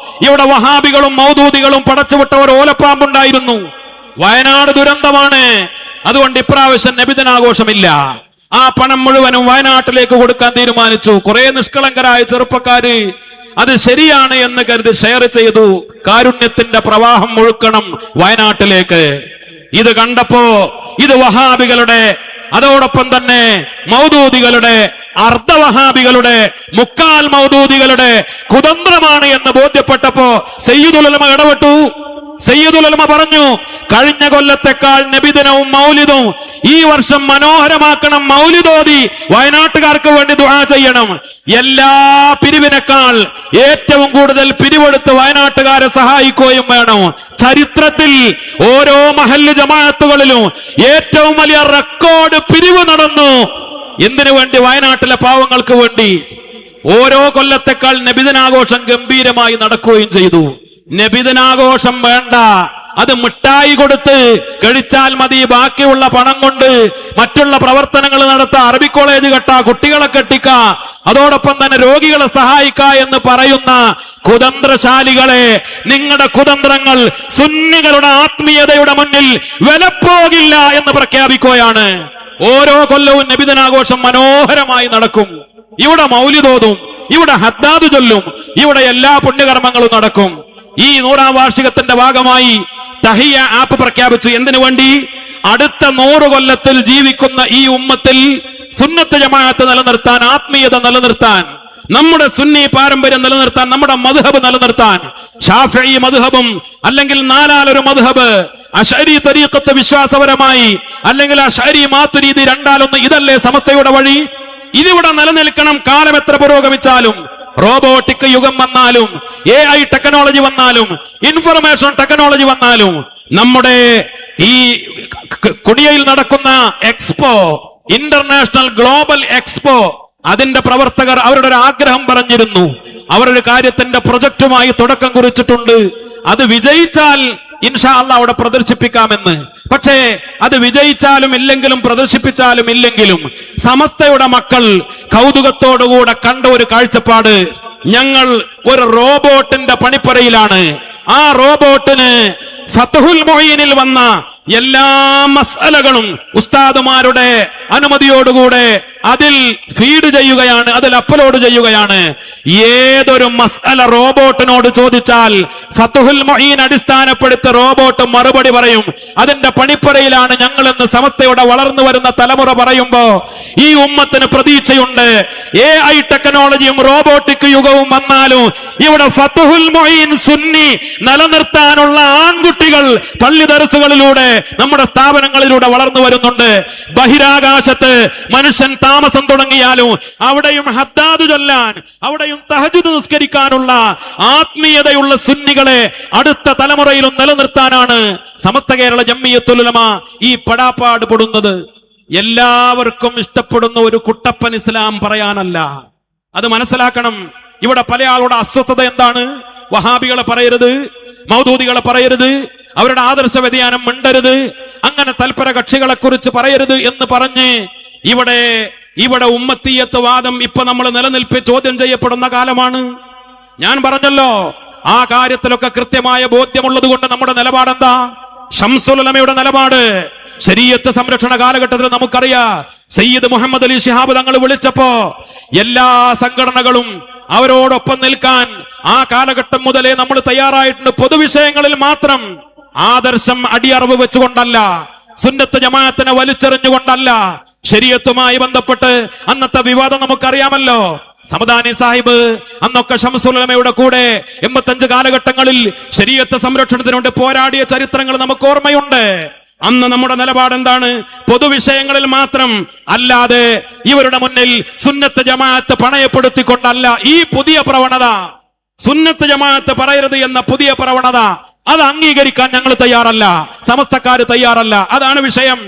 ഇവിടെ വഹാബികളും മൗദൂദികളും പടച്ചുവിട്ട ഒരു ഓലപ്പാമ്പുണ്ടായിരുന്നു. വയനാട് ദുരന്തമാണ്, അതുകൊണ്ട് ഇപ്രാവശ്യം നബിദിനാഘോഷമില്ല. ആ പണം മുഴുവനും വയനാട്ടിലേക്ക് കൊടുക്കാൻ തീരുമാനിച്ചു. കുറെ നിഷ്കളങ്കരായ ചെറുപ്പക്കാര് അത് ശരിയാണ് എന്ന് കരുതി ഷെയർ ചെയ്തു. കാരുണ്യത്തിന്റെ പ്രവാഹം ഒഴുക്കണം വയനാട്ടിലേക്ക്. ഇത് കണ്ടപ്പോ ഇത് വഹാബികളുടെ, അതോടൊപ്പം തന്നെ മൗദൂദികളുടെ, അർദ്ധവഹാബികളുടെ, മുക്കാൽ മൗദൂദികളുടെ കുതന്ത്രമാണ് എന്ന് ബോധ്യപ്പെട്ടപ്പോ സയ്യിദുൽ ഉലമ ഇടപെട്ടു. സയ്യിദുൽ ഉലമ പറഞ്ഞു, കഴിഞ്ഞ കൊല്ലത്തെക്കാൾ നബിദിനവും മൗലിദും ഈ വർഷം മനോഹരമാക്കണം. മൗലിദോദി വയനാട്ടുകാർക്ക് വേണ്ടി ദുആ ചെയ്യണം. എല്ലാ പിരിവിനേക്കാൾ ഏറ്റവും കൂടുതൽ പിരിവെടുത്ത് വയനാട്ടുകാരെ സഹായിക്കുകയും വേണം. ചരിത്രത്തിൽ ഓരോ മഹല്ല് ജമാഅത്തുകളിലും ഏറ്റവും വലിയ റെക്കോർഡ് പിരിവ് നടന്നു. എന്തിനു വേണ്ടി? വയനാട്ടിലെ പാവങ്ങൾക്ക് വേണ്ടി. ഓരോ കൊല്ലത്തെക്കാൾ നബിദിനാഘോഷം ഗംഭീരമായി നടക്കുകയും ചെയ്തു. നബിദിനാഘോഷം വേണ്ട, അത് മിഠായി കൊടുത്ത് കഴിച്ചാൽ മതി. ബാക്കിയുള്ള പണം കൊണ്ട് മറ്റുള്ള പ്രവർത്തനങ്ങൾ നടത്താം, അറബി കോളേജ് കെട്ടാ, കുട്ടികളെ കെട്ടിക്ക, അതോടൊപ്പം തന്നെ രോഗികളെ സഹായിക്ക എന്ന് പറയുന്ന കുതന്ത്രശാലികളെ, നിങ്ങളുടെ കുതന്ത്രങ്ങൾ സുന്നികളുടെ ആത്മീയതയുടെ മുന്നിൽ വിലപ്പോകില്ല എന്ന് പ്രഖ്യാപിക്കുകയാണ്. ഓരോ കൊല്ലവും നബിദിനാഘോഷം മനോഹരമായി നടക്കും. ഇവിടെ മൗലിദോതും, ഇവിടെ ഹദ്ദാദ് ചൊല്ലും, ഇവിടെ എല്ലാ പുണ്യകർമ്മങ്ങളും നടക്കും. ഈ 100-ാം വാർഷികത്തിന്റെ ഭാഗമായി തഹിയ ആപ്പ് പ്രഖ്യാപിച്ചു. എന്തിനു വേണ്ടി? അടുത്ത 100 കൊല്ലത്തിൽ ജീവിക്കുന്ന ഈ ഉമ്മത്തിൽ സുന്നത്ത് ജമാഅത്ത് നിലനിർത്താൻ, ആത്മീയത നിലനിർത്താൻ, നമ്മുടെ സുന്നി പാരമ്പര്യം നിലനിർത്താൻ, നമ്മുടെ മദ്ഹബ് നിലനിർത്താൻ, ശാഫിഈ മദ്ഹബും അല്ലെങ്കിൽ 4-ാലൊരു മദ്ഹബ്, അശ്അരി തരീഖത്ത് വിശ്വാസപരമായി, അല്ലെങ്കിൽ അശ്അരി മാതുരീദി 2-ാലൊന്ന്, ഇതല്ലേ സമസ്തയുടെ വഴി? ഇതിവിടെ നിലനിൽക്കണം. കാലം എത്ര പുരോഗമിച്ചാലും, റോബോട്ടിക് യുഗം വന്നാലും, AI ടെക്നോളജി വന്നാലും, ഇൻഫർമേഷൻ ടെക്നോളജി വന്നാലും, നമ്മുടെ ഈ കുടിയയിൽ നടക്കുന്ന എക്സ്പോ, ഇന്റർനാഷണൽ ഗ്ലോബൽ എക്സ്പോ, അതിന്റെ പ്രവർത്തകർ അവരുടെ ഒരു ആഗ്രഹം പറഞ്ഞിരുന്നു. അവരൊരു കാര്യത്തിന്റെ പ്രൊജക്ടുമായി തുടക്കം കുറിച്ചിട്ടുണ്ട്. അത് വിജയിച്ചാൽ ഇൻഷാ അല്ലാഹ് അവിടെ പ്രദർശിപ്പിക്കാമെന്ന്. പക്ഷേ അത് വിജയിച്ചാലും ഇല്ലെങ്കിലും, പ്രദർശിപ്പിച്ചാലും ഇല്ലെങ്കിലും, സമസ്തയുടെ മക്കൾ കൗതുകത്തോടുകൂടെ കണ്ട ഒരു കാഴ്ചപ്പാട്, ഞങ്ങൾ ഒരു റോബോട്ടിന്റെ പണിപ്പുരയിലാണ്. ആ റോബോട്ടിന് ഫത്ഹുൽ മുഈനിൽ വന്ന എല്ലാ മസ്അലകളും ഉസ്താദുമാരുടെ അനുമതിയോടുകൂടെ അതിൽ ഫീഡ് ചെയ്യുകയാണ്, അതിൽ അപ്ലോഡ് ചെയ്യുകയാണ്. ഏതൊരു മസ്അല റോബോട്ടിനോട് ചോദിച്ചാൽ ഫത്ഹുൽ മുഈൻ അടിസ്ഥാനപ്പെടുത്തി റോബോട്ട് മറുപടി പറയും. അതിന്റെ പണിപ്പുരയിലാണ് ഞങ്ങൾ എന്ന് സമസ്തയുടെ വളർന്നു വരുന്ന തലമുറ പറയുമ്പോ ഈ ഉമ്മത്തിന് പ്രതീക്ഷയുണ്ട്. AI ടെക്നോളജിയും റോബോട്ടിക് യുഗവും വന്നാലും ഇവിടെ ഫത്ഹുൽ മുഈൻ സുന്നി നിലനിർത്താനുള്ള ആൺകുട്ടികൾ പള്ളി ദർസുകളിലൂടെ നമ്മുടെ സ്ഥാപനങ്ങളിലൂടെ വളർന്നു വരുന്നുണ്ട്. ബഹിരാകാശത്ത് മനുഷ്യൻ താമസം തുടങ്ങിയാലും അവിടെയും ഹദ്ദാദ് ചൊല്ലാൻ, അവിടെയും തഹജ്ജുദ് നിസ്കരിക്കാനുള്ള ആത്മീയതയുള്ള സുന്നികളെ അടുത്ത തലമുറയിലും നിലനിർത്താനാണ് സമസ്ത കേരള ജംഇയ്യത്തുൽ ഉലമ ഈ പടാപ്പാട് പെടുന്നത്. എല്ലാവർക്കും ഇഷ്ടപ്പെടുന്ന ഒരു കുട്ടപ്പൻ ഇസ്ലാം പറയാനല്ല, അത് മനസ്സിലാക്കണം. ഇവിടെ പല ആളുടെ അസ്വസ്ഥത എന്താണ്? വഹാബികളെ പറയരുത്, മൗദൂദികളെ പറയരുത്, അവരുടെ ആദർശ വ്യതിയാനം മിണ്ടരുത്, അങ്ങനെ തൽപര കക്ഷികളെ കുറിച്ച് പറയരുത് എന്ന് പറഞ്ഞ് ഇവിടെ ഉമ്മത്തിയത്ത് വാദം ഇപ്പൊ നമ്മൾ നിലനിൽപ്പ് ചോദ്യം ചെയ്യപ്പെടുന്ന കാലമാണ്. ഞാൻ പറഞ്ഞല്ലോ, ആ കാര്യത്തിലൊക്കെ കൃത്യമായ ബോധ്യമുള്ളത് കൊണ്ട് നമ്മുടെ നിലപാടെന്താ? ശംസുൽ ഉലമയുടെ നിലപാട് ശരീഅത്ത് സംരക്ഷണ കാലഘട്ടത്തിൽ നമുക്കറിയാം. സയ്യിദ് മുഹമ്മദ് അലി ശിഹാബ് തങ്ങൾ വിളിച്ചപ്പോ എല്ലാ സംഘടനകളും അവരോടൊപ്പം നിൽക്കാൻ ആ കാലഘട്ടം മുതലേ നമ്മൾ തയ്യാറായിട്ടുണ്ട്. പൊതുവിഷയങ്ങളിൽ മാത്രം ആദർശം അടിയറവ് വെച്ചുകൊണ്ടല്ല, സുന്നത്ത് ജമാഅത്തിനെ വലിച്ചെറിഞ്ഞുകൊണ്ടല്ല, ശരീഅത്തുമായി ബന്ധപ്പെട്ട് അന്നത്തെ വിവാദം നമുക്കറിയാമല്ലോ. സമദാനി സാഹിബ് അന്നൊക്കെ ശംസുൽ ഉലമയുടെ കൂടെ 85 കാലഘട്ടങ്ങളിൽ ശരീഅത്ത് സംരക്ഷണത്തിന് വേണ്ടി പോരാടിയ ചരിത്രങ്ങൾ നമുക്ക് ഓർമ്മയുണ്ട്. അന്ന് നമ്മുടെ നിലപാട് എന്താണ്? പൊതുവിഷയങ്ങളിൽ മാത്രം, അല്ലാതെ ഇവരുടെ മുന്നിൽ സുന്നത്ത് ജമാഅത്ത് പണയപ്പെടുത്തിക്കൊണ്ടല്ല. ഈ പുതിയ പ്രവണത, സുന്നത്ത് ജമാഅത്ത് പറയരുത് എന്ന പുതിയ പ്രവണത, അത് അംഗീകരിക്കാൻ ഞങ്ങൾ തയ്യാറല്ല, സമസ്തക്കാര് തയ്യാറല്ല. അതാണ് വിഷയം.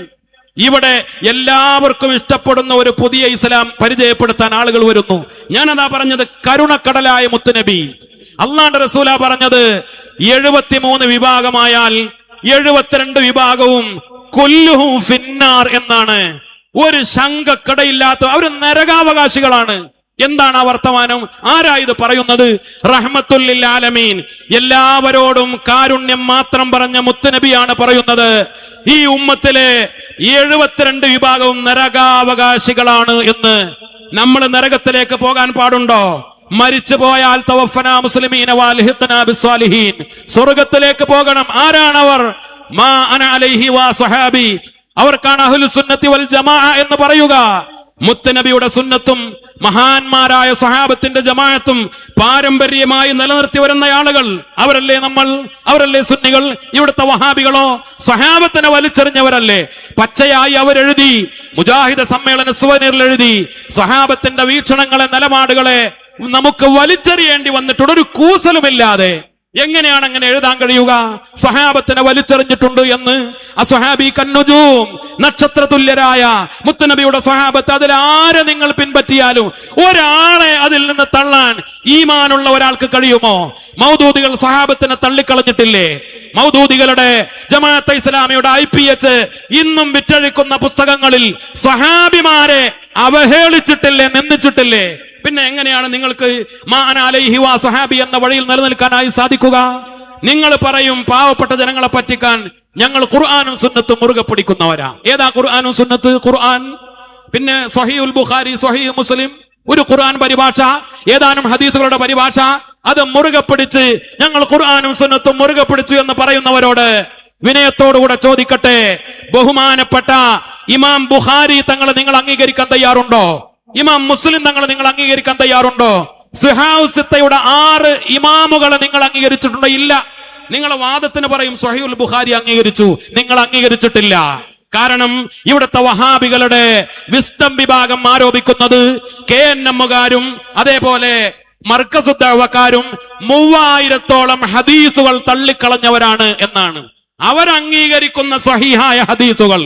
ഇവിടെ എല്ലാവർക്കും ഇഷ്ടപ്പെടുന്ന ഒരു പുതിയ ഇസ്ലാം പരിചയപ്പെടുത്താൻ ആളുകൾ വരുന്നു. ഞാനതാ പറഞ്ഞത്, കരുണക്കടലായ മുത്തുനബി അള്ളാന്റെ റസൂലാ പറഞ്ഞത് 73 വിഭാഗമായാൽ 72 വിഭാഗവും കൊല്ലുഹു ഫിന്നാർ എന്നാണ്. ഒരു ശങ്കക്കടയില്ലാത്ത അവർ നരകാവകാശികളാണ്. എന്താണ് ആ വർത്തമാനം? ആരാ ഇത് പറയുന്നത്? റഹ്മത്തുൽ ലിൽ ആലമീൻ, എല്ലാവരോടും കാരുണ്യം മാത്രം പറഞ്ഞ മുത്തുനബിയാണ് പറയുന്നത്. ഈ ഉമ്മത്തിലെ 72 വിഭാഗവും നരകാവകാശികളാണ് എന്ന്. നമ്മൾ നരകത്തിലേക്ക് പോകാൻ പാടുണ്ടോ? മരിച്ചു പോയാൽ തവഫനാ മുസ്ലിമീന വൽഹിഖ്നാ ബിസ്സാലിഹീൻ, സ്വർഗ്ഗത്തിലേക്ക് പോകണം. ആരാണവർ? മാ അന അലൈഹി വ സ്വഹാബി, അവർക്കാണ് അഹ്ലുസ് സുന്നത്തി വൽ ജമാഅ എന്ന് പറയുക. മുത്തുനബിയുടെ സുന്നത്തും മഹാന്മാരായ സ്വഹാബത്തിന്റെ ജമാഅത്തും പാരമ്പര്യമായി നിലനിർത്തി വരുന്ന ആളുകൾ അവരല്ലേ നമ്മൾ? അവരല്ലേ സുന്നികൾ? ഇവിടുത്തെ വഹാബികളോ സ്വഹാബത്തിനെ വലിച്ചെറിഞ്ഞവരല്ലേ? പച്ചയായി അവരെഴുതി, മുജാഹിദ് സമ്മേളന സുവനീറിൽ എഴുതി, സ്വഹാബത്തിന്റെ വീക്ഷണങ്ങളെ, നിലപാടുകളെ നമുക്ക് വലിച്ചെറിയേണ്ടി വന്നിട്ടുണ്ട്, ഒരു കൂസലുമില്ലാതെ. എങ്ങനെയാണ് അങ്ങനെ എഴുതാൻ കഴിയുക? സ്വഹാബത്തിനെ വലിച്ചെറിഞ്ഞിട്ടുണ്ട് എന്ന്. അസ്വഹാബി കന്നുജൂം, നക്ഷത്ര തുല്യരായ മുത്തുനബിയുടെ സ്വഹാബത്ത്, അതിൽ ആരെ നിങ്ങൾ പിൻപറ്റിയാലും ഒരാളെ അതിൽ നിന്ന് തള്ളാൻ ഈമാനുള്ള ഒരാൾക്ക് കഴിയുമോ? മൗദൂദികൾ സ്വഹാബത്തിനെ തള്ളിക്കളഞ്ഞിട്ടില്ലേ? മൗദൂദികളുടെ ജമാഅത്തെ ഇസ്ലാമിയുടെ IPH ഇന്നും വിറ്റഴിക്കുന്ന പുസ്തകങ്ങളിൽ സ്വഹാബിമാരെ അവഹേളിച്ചിട്ടില്ലേ, നിന്ദിച്ചിട്ടില്ലേ? പിന്നെ എങ്ങനെയാണ് നിങ്ങൾക്ക് മാ അന അലൈഹി വ സ്വഹാബി എന്ന വഴിയിൽ നിലനിൽക്കാനായി സാധിക്കുക? നിങ്ങൾ പറയും പാവപ്പെട്ട ജനങ്ങളെ പറ്റിക്കാൻ ഞങ്ങൾ ഖുർആനും സുന്നത്തും മുറുകെ പിടിക്കുന്നവരാ. ഏതാ ഖുർആനും സുന്നത്ത്? ഖുർആൻ, പിന്നെ സ്വഹീഹുൽ ബുഖാരി, സ്വഹീഹ് മുസ്ലിം, ഒരു ഖുർആൻ പരിഭാഷ, ഏതാനും ഹദീസുകളുടെ പരിഭാഷ, അത് മുറുകെ പിടിച്ച് ഞങ്ങൾ ഖുർആനും സുന്നത്തും മുറുകെ പിടിച്ചു എന്ന് പറയുന്നവരോട് വിനയത്തോടുകൂടെ ചോദിക്കട്ടെ, ബഹുമാനപ്പെട്ട ഇമാം ബുഖാരി തങ്ങൾ നിങ്ങൾ അംഗീകരിക്കാൻ തയ്യാറുണ്ടോ? ഇമാം മുസ്ലിം തങ്ങൾ നിങ്ങൾ അംഗീകരിക്കാൻ തയ്യാറുണ്ടോ? സുഹാഉ സിത്തയുടെ 6 ഇമാമുകളെ നിങ്ങൾ അംഗീകരിച്ചിട്ടുണ്ടോ? ഇല്ല. നിങ്ങളെ വാദത്തിന് പറയും സ്വഹീഹുൽ ബുഖാരി അംഗീകരിച്ചു, നിങ്ങൾ അംഗീകരിച്ചിട്ടില്ല. കാരണം ഇവിടുത്തെ വഹാബികളുടെ വിസ്ഡം വിഭാഗം ആരോപിക്കുന്നത് KNM-കാരും അതേപോലെ മർക്കസ് ദഅവക്കാരും 3000-ഓളം ഹദീസുകൾ തള്ളിക്കളഞ്ഞവരാണ് എന്നാണ്. അവരംഗീകരിക്കുന്ന സ്വഹീഹായ ഹദീസുകൾ.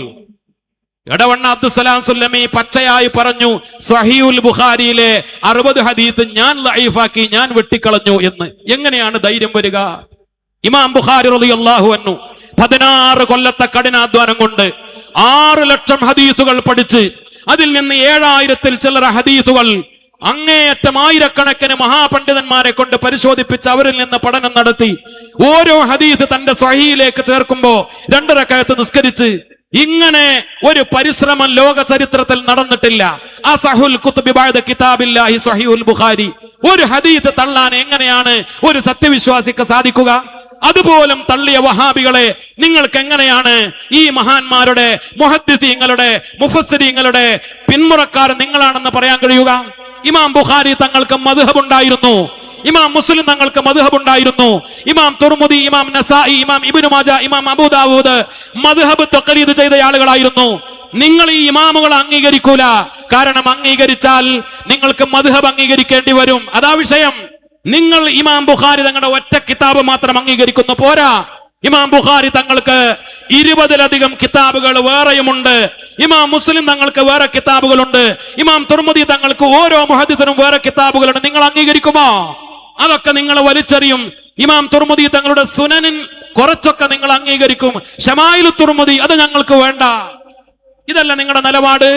എടവണ്ണ അബ്ദുസ്സലാം സുല്ലമി പച്ചയായി പറഞ്ഞു, സ്വഹീഹുൽ ബുഖാരിയിലെ 60 ഹദീസ് ഞാൻ ലഈഫാക്കി, ഞാൻ വെട്ടിക്കളഞ്ഞു എന്ന്. എങ്ങനെയാണ് ധൈര്യം വരിക? ഇമാം ബുഖാരി റളിയല്ലാഹു അൻഹു 16 കൊല്ലത്തെ കഠിനാധ്വാനം കൊണ്ട് 6 ലക്ഷം ഹദീസുകൾ പഠിച്ച് അതിൽ നിന്ന് 7000-ൽ ചില്ലറ ഹദീസുകൾ അങ്ങേയറ്റം ആയിരക്കണക്കിന് മഹാപണ്ഡിതന്മാരെ കൊണ്ട് പരിശോധിപ്പിച്ച് അവരിൽ നിന്ന് പഠനം നടത്തി ഓരോ ഹദീസ് തന്റെ സ്വഹീഹിലേക്ക് ചേർക്കുമ്പോ 2 റക്അത്ത് നിസ്കരിച്ച്, ഇങ്ങനെ ഒരു പരിശ്രമം ലോക ചരിത്രത്തിൽ നടന്നിട്ടില്ല. അസഹുൽ കുതുബി ബഅദ കിതാബില്ലാഹി സ്വഹീഹുൽ ബുഖാരി. ഒരു ഹദീസ് തള്ളാൻ എങ്ങനെയാണ് ഒരു സത്യവിശ്വാസിക്ക് സാധിക്കുക? അതുപോലും തള്ളിയ വഹാബികളെ നിങ്ങൾക്ക് എങ്ങനെയാണ് ഈ മഹാന്മാരുടെ, മുഹദ്ദിസീങ്ങളുടെ, മുഫസ്സിരീങ്ങളുടെ പിന്മുറക്കാർ നിങ്ങളാണെന്ന് പറയാൻ കഴിയുക? ഇമാം ബുഖാരി തങ്ങൾക്ക് മദ്ഹബ് ഉണ്ടായിരുന്നു, ഇമാം മുസ്ലിം തങ്ങൾക്ക് മദ്ഹബ് ഉണ്ടായിരുന്നു, ഇമാം തുർമുദി, ഇമാം നസായി, ഇമാം ഇബ്നു മാജ, ഇമാം അബൂ ദാവൂദ് മദ്ഹബ് തഖ്ലീദ് ചെയ്ത ആളുകളായിരുന്നു. നിങ്ങൾ ഈ ഇമാമുകളെ അംഗീകരിക്കൂല. കാരണം അംഗീകരിച്ചാൽ നിങ്ങൾക്ക് മദ്ഹബ് അംഗീകരിക്കേണ്ടി വരും. അതാ വിഷയം. നിങ്ങൾ ഇമാം ബുഖാരി തങ്ങളുടെ ഒറ്റ കിതാബ് മാത്രം അംഗീകരിക്കുന്നു പോരാ. ഇമാം ബുഖാരി തങ്ങൾക്ക് 20-ലധികം കിതാബുകൾ വേറെയുമുണ്ട്. ഇമാം മുസ്ലിം തങ്ങൾക്ക് വേറെ കിതാബുകളുണ്ട്. ഇമാം തുർമുദി തങ്ങൾക്ക് ഓരോ മുഹദ്ദിസിനും വേറെ കിതാബുകളുണ്ട്. നിങ്ങൾ അംഗീകരിക്കുമോ? അതൊക്കെ നിങ്ങൾ വലിച്ചെറിയും. ഇമാം തുർമുദി തങ്ങളുടെ സുനനിൻ കുറച്ചൊക്കെ നിങ്ങൾ അംഗീകരിക്കും. ശമായിലു തുർമുദി അത് ഞങ്ങൾക്ക് വേണ്ട. ഇതല്ല നിങ്ങളുടെ നിലപാട്.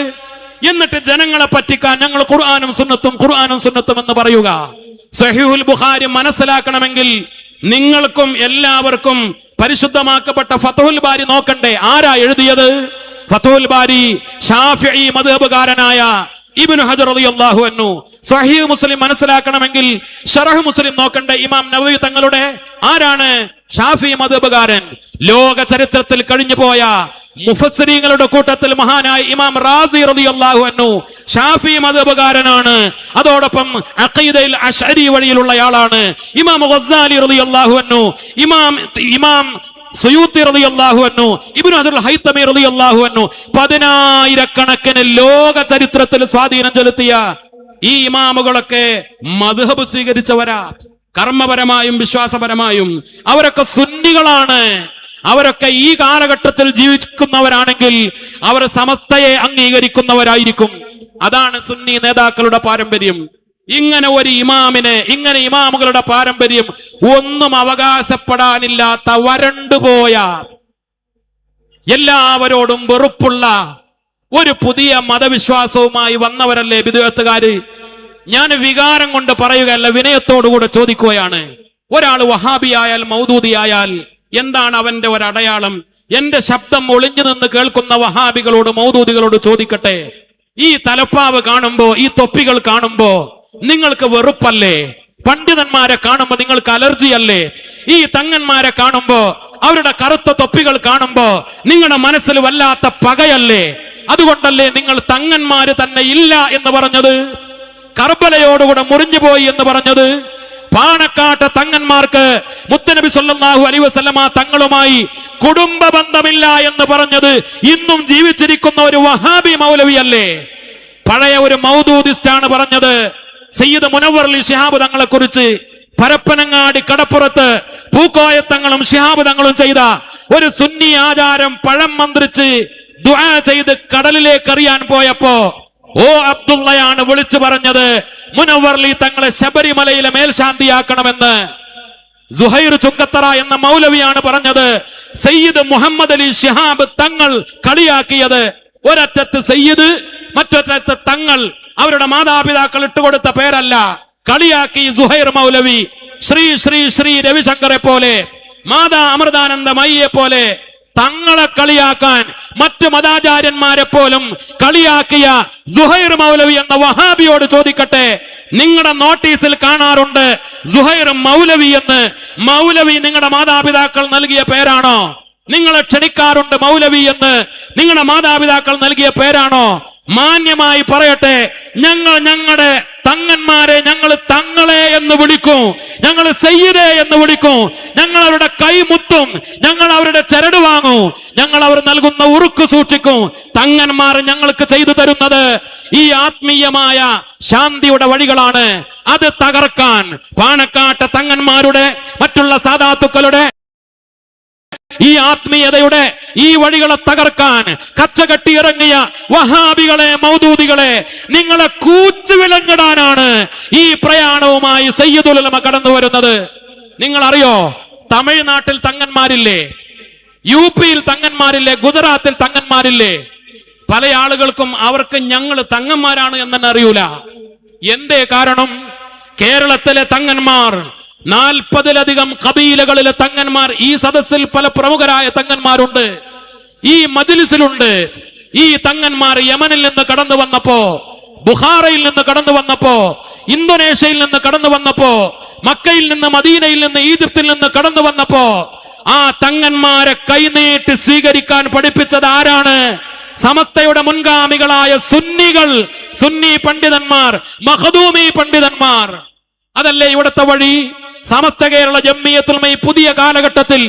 എന്നിട്ട് ജനങ്ങളെ പറ്റിക്കാൻ ഞങ്ങൾ ഖുർആനും സുന്നത്തും എന്ന് പറയുക. സ്വഹീഹുൽ ബുഖാരി മനസ്സിലാക്കണമെങ്കിൽ നിങ്ങൾക്കും എല്ലാവർക്കും പരിശുദ്ധമാക്കപ്പെട്ട ഫത്ഹുൽ ബാരി നോക്കണ്ടേ? ആരാ എഴുതിയത്? ഫത്ഹുൽ ബാരി ശാഫിഈ മദ്ഹബുകാരനായ ഇബ്നു ഹജർ റളിയല്ലാഹു അൻഹു. സ്വഹീഹ് മുസ്ലിം മനസ്സിലാക്കണമെങ്കിൽ ശറഹ് മുസ്ലിം നോക്കണ്ടേ? ഇമാം നവവി തങ്ങളുടെ. ആരാണ് ശാഫിഈ മദ്ഹബുകാരൻ? ലോക ചരിത്രത്തിൽ കഴിഞ്ഞുപോയ മുഫസ്സിരീങ്ങളുടെ കൂട്ടത്തിൽ മഹാനായ ഇമാം റാസി റളിയല്ലാഹു അൻഹു ശാഫിഈ മദ്ഹബുകാരനാണ്. അതോടൊപ്പം അഖീദയിൽ അശ്അരി വഴിയിലുള്ള ആളാണ്. ഇമാം ഗസ്സാലി റളിയല്ലാഹു അൻഹു, ഇമാം സുയൂത്തി റളിയല്ലാഹു അൻഹു, ഇബ്നു അദുൽ ഹൈതമി റളിയല്ലാഹു അൻഹു 10,000-കണക്കിന് ലോക ചരിത്രത്തിൽ സ്വാധീനം ചെലുത്തിയ ഈ ഇമാമുകളൊക്കെ മദ്ഹബ് സ്വീകരിച്ചവരാ. കർമ്മപരമായും വിശ്വാസപരമായും അവരൊക്കെ സുന്നികളാണ്. അവരൊക്കെ ഈ കാലഘട്ടത്തിൽ ജീവിക്കുന്നവരാണെങ്കിൽ അവർ സമസ്തയെ അംഗീകരിക്കുന്നവരായിരിക്കും. അതാണ് സുന്നി നേതാക്കളുടെ പാരമ്പര്യം. ഇങ്ങനെ ഒരു ഇമാമിന്, ഇങ്ങനെ ഇമാമുകളുടെ പാരമ്പര്യം ഒന്നും അവകാശപ്പെടാനില്ലാത്ത വരണ്ടുപോയ, എല്ലാവരോടും വെറുപ്പുള്ള ഒരു പുതിയ മതവിശ്വാസവുമായി വന്നവരല്ലേ ബിദ്അത്തുകാര്? ഞാൻ വികാരം കൊണ്ട് പറയുകയല്ല, വിനയത്തോടുകൂടെ ചോദിക്കുകയാണ്. ഒരാൾ വഹാബിയായാൽ മൗദൂദിയായാൽ എന്താണ് അവന്റെ ഒരടയാളം? എന്റെ ശബ്ദം ഒളിഞ്ഞു നിന്ന് കേൾക്കുന്ന വഹാബികളോട്, മൗദൂദികളോട് ചോദിക്കട്ടെ, ഈ തലപ്പാവ് കാണുമ്പോ, ഈ തൊപ്പികൾ കാണുമ്പോ നിങ്ങൾക്ക് വെറുപ്പല്ലേ? പണ്ഡിതന്മാരെ കാണുമ്പോ നിങ്ങൾക്ക് അലർജി അല്ലേ? ഈ തങ്ങന്മാരെ കാണുമ്പോ, അവരുടെ കറുത്ത തൊപ്പികൾ കാണുമ്പോ നിങ്ങളുടെ മനസ്സിൽ വല്ലാത്ത പകയല്ലേ? അതുകൊണ്ടല്ലേ നിങ്ങൾ തങ്ങന്മാര് തന്നെ ഇല്ല എന്ന് പറഞ്ഞത്? കർബലയോടുകൂടെ മുറിഞ്ഞുപോയി എന്ന് പറഞ്ഞത്? പാണക്കാട്ട് തങ്ങന്മാർക്ക് മുത്തനബി സല്ലല്ലാഹു അലൈഹി വസല്ലമ തങ്ങളുമായി കുടുംബ ബന്ധമില്ല എന്ന് പറഞ്ഞത് ഇന്നും ജീവിച്ചിരിക്കുന്ന ഒരു വഹാബി മൗലവിയല്ലേ? പഴയ ഒരു മൗദൂദിസ്റ്റാണ് പറഞ്ഞത്. സയ്യിദ് മുനവ്വർ അലി ശിഹാബ് തങ്ങളെ കുറിച്ച് പരപ്പനങ്ങാടി കടപ്പുറത്ത് പൂക്കോയത്തങ്ങളും ശിഹാബ് തങ്ങളും ചെയ്ത ഒരു സുന്നി ആചാരം പഴം മന്ത്രിച്ച് ദുആ ചെയ്ത് കടലിലേക്ക് എറിയാൻ പോയപ്പോ ഓ അബ്ദുള്ളയാണ് വിളിച്ചു പറഞ്ഞത്, മുനവ്വർ അലി തങ്ങളെ ശബരിമലയിലെ മേൽശാന്തിയാക്കണമെന്ന്. സുഹൈർ ചുങ്കത്തറ എന്ന മൗലവിയാണ് പറഞ്ഞത്. സയ്യിദ് മുഹമ്മദ് അലി ശിഹാബ് തങ്ങൾ കളിയാക്കിയത്. ഒരറ്റത്ത് സയ്യിദ്, മറ്റൊരറ്റത്ത് തങ്ങൾ. അവരുടെ മാതാപിതാക്കൾ ഇട്ടുകൊടുത്ത പേരല്ല. കളിയാക്കി സുഹൈർ മൗലവി. ശ്രീ ശ്രീ ശ്രീ രവിശങ്കറെ പോലെ, മാതാ അമൃതാനന്ദമയ്യെ പോലെ തങ്ങളെ കളിയാക്കാൻ മറ്റു മതാചാര്യന്മാരെ പോലും കളിയാക്കിയ സുഹൈർ മൗലവി എന്ന വഹാബിയോട് ചോദിക്കട്ടെ, നിങ്ങളുടെ നോട്ടീസിൽ കാണാറുണ്ട് സുഹൈർ മൗലവി എന്ന്. മൗലവി നിങ്ങളുടെ മാതാപിതാക്കൾ നൽകിയ പേരാണോ? നിങ്ങളെ ക്ഷണിക്കാറുണ്ട് മൗലവി എന്ന്. നിങ്ങളുടെ മാതാപിതാക്കൾ നൽകിയ പേരാണോ? മാന്യമായി പറയട്ടെ, ഞങ്ങളുടെ തങ്ങന്മാരെ ഞങ്ങൾ തങ്ങളെ എന്ന് വിളിക്കും, ഞങ്ങൾ സയ്യിദേ എന്ന് വിളിക്കും, ഞങ്ങൾ അവരുടെ കൈമുത്തും, ഞങ്ങൾ അവരുടെ ചരട് വാങ്ങും, ഞങ്ങൾ അവർ നൽകുന്ന ഉറുക്ക് സൂക്ഷിക്കും. തങ്ങന്മാർ ഞങ്ങൾക്ക് ചെയ്തു തരുന്നത് ഈ ആത്മീയമായ ശാന്തിയുടെ വഴികളാണ്. അത് തകർക്കാൻ പാണക്കാട്ട് തങ്ങന്മാരുടെ, മറ്റുള്ള സാദാത്തുക്കളുടെ ഈ ആത്മീയതയുടെ ഈ വഴികളെ തകർക്കാൻ കച്ചകെട്ടിയിറങ്ങിയ വഹാബികളെ, മൗദൂദികളെ നിങ്ങളെ കൂച്ചുവിലങ്ങിടാനാണ് ഈ പ്രയാണവുമായി സയ്യിദുൽ ഉലമ കടന്നു വരുന്നത്. നിങ്ങൾ അറിയോ, തമിഴ്നാട്ടിൽ തങ്ങന്മാരില്ലേ? യുപിയിൽ തങ്ങന്മാരില്ലേ? ഗുജറാത്തിൽ തങ്ങന്മാരില്ലേ? പല ആളുകൾക്കും അവർക്ക് ഞങ്ങൾ തങ്ങന്മാരാണ് എന്ന് തന്നെ അറിയൂല. എന്തേ കാരണം? കേരളത്തിലെ തങ്ങന്മാർ, 40-ലധികം കബീലകളിലെ തങ്ങന്മാർ, ഈ സദസ്സിൽ പല പ്രമുഖരായ തങ്ങന്മാരുണ്ട്, ഈ മജ്ലിസിലുണ്ട്. ഈ തങ്ങന്മാർ യമനിൽ നിന്ന് കടന്നു വന്നപ്പോ, ബുഖാറയിൽ നിന്ന് കടന്നു വന്നപ്പോ, ഇന്തോനേഷ്യയിൽ നിന്ന് കടന്നു വന്നപ്പോ, മക്കയിൽ നിന്ന്, മദീനയിൽ നിന്ന്, ഈജിപ്തിൽ നിന്ന് കടന്നു വന്നപ്പോ ആ തങ്ങന്മാരെ കൈനീട്ടി സ്വീകരിക്കാൻ പഠിപ്പിച്ചത് ആരാണ്? സമസ്തയുടെ മുൻഗാമികളായ സുന്നികൾ, സുന്നി പണ്ഡിതന്മാർ, മഖ്ദൂമി പണ്ഡിതന്മാർ. അതല്ലേ ഇവിടുത്തെ വഴി? സമസ്ത കേരള ജംഇയ്യത്തുൽ ഉലമ പുതിയ കാലഘട്ടത്തിൽ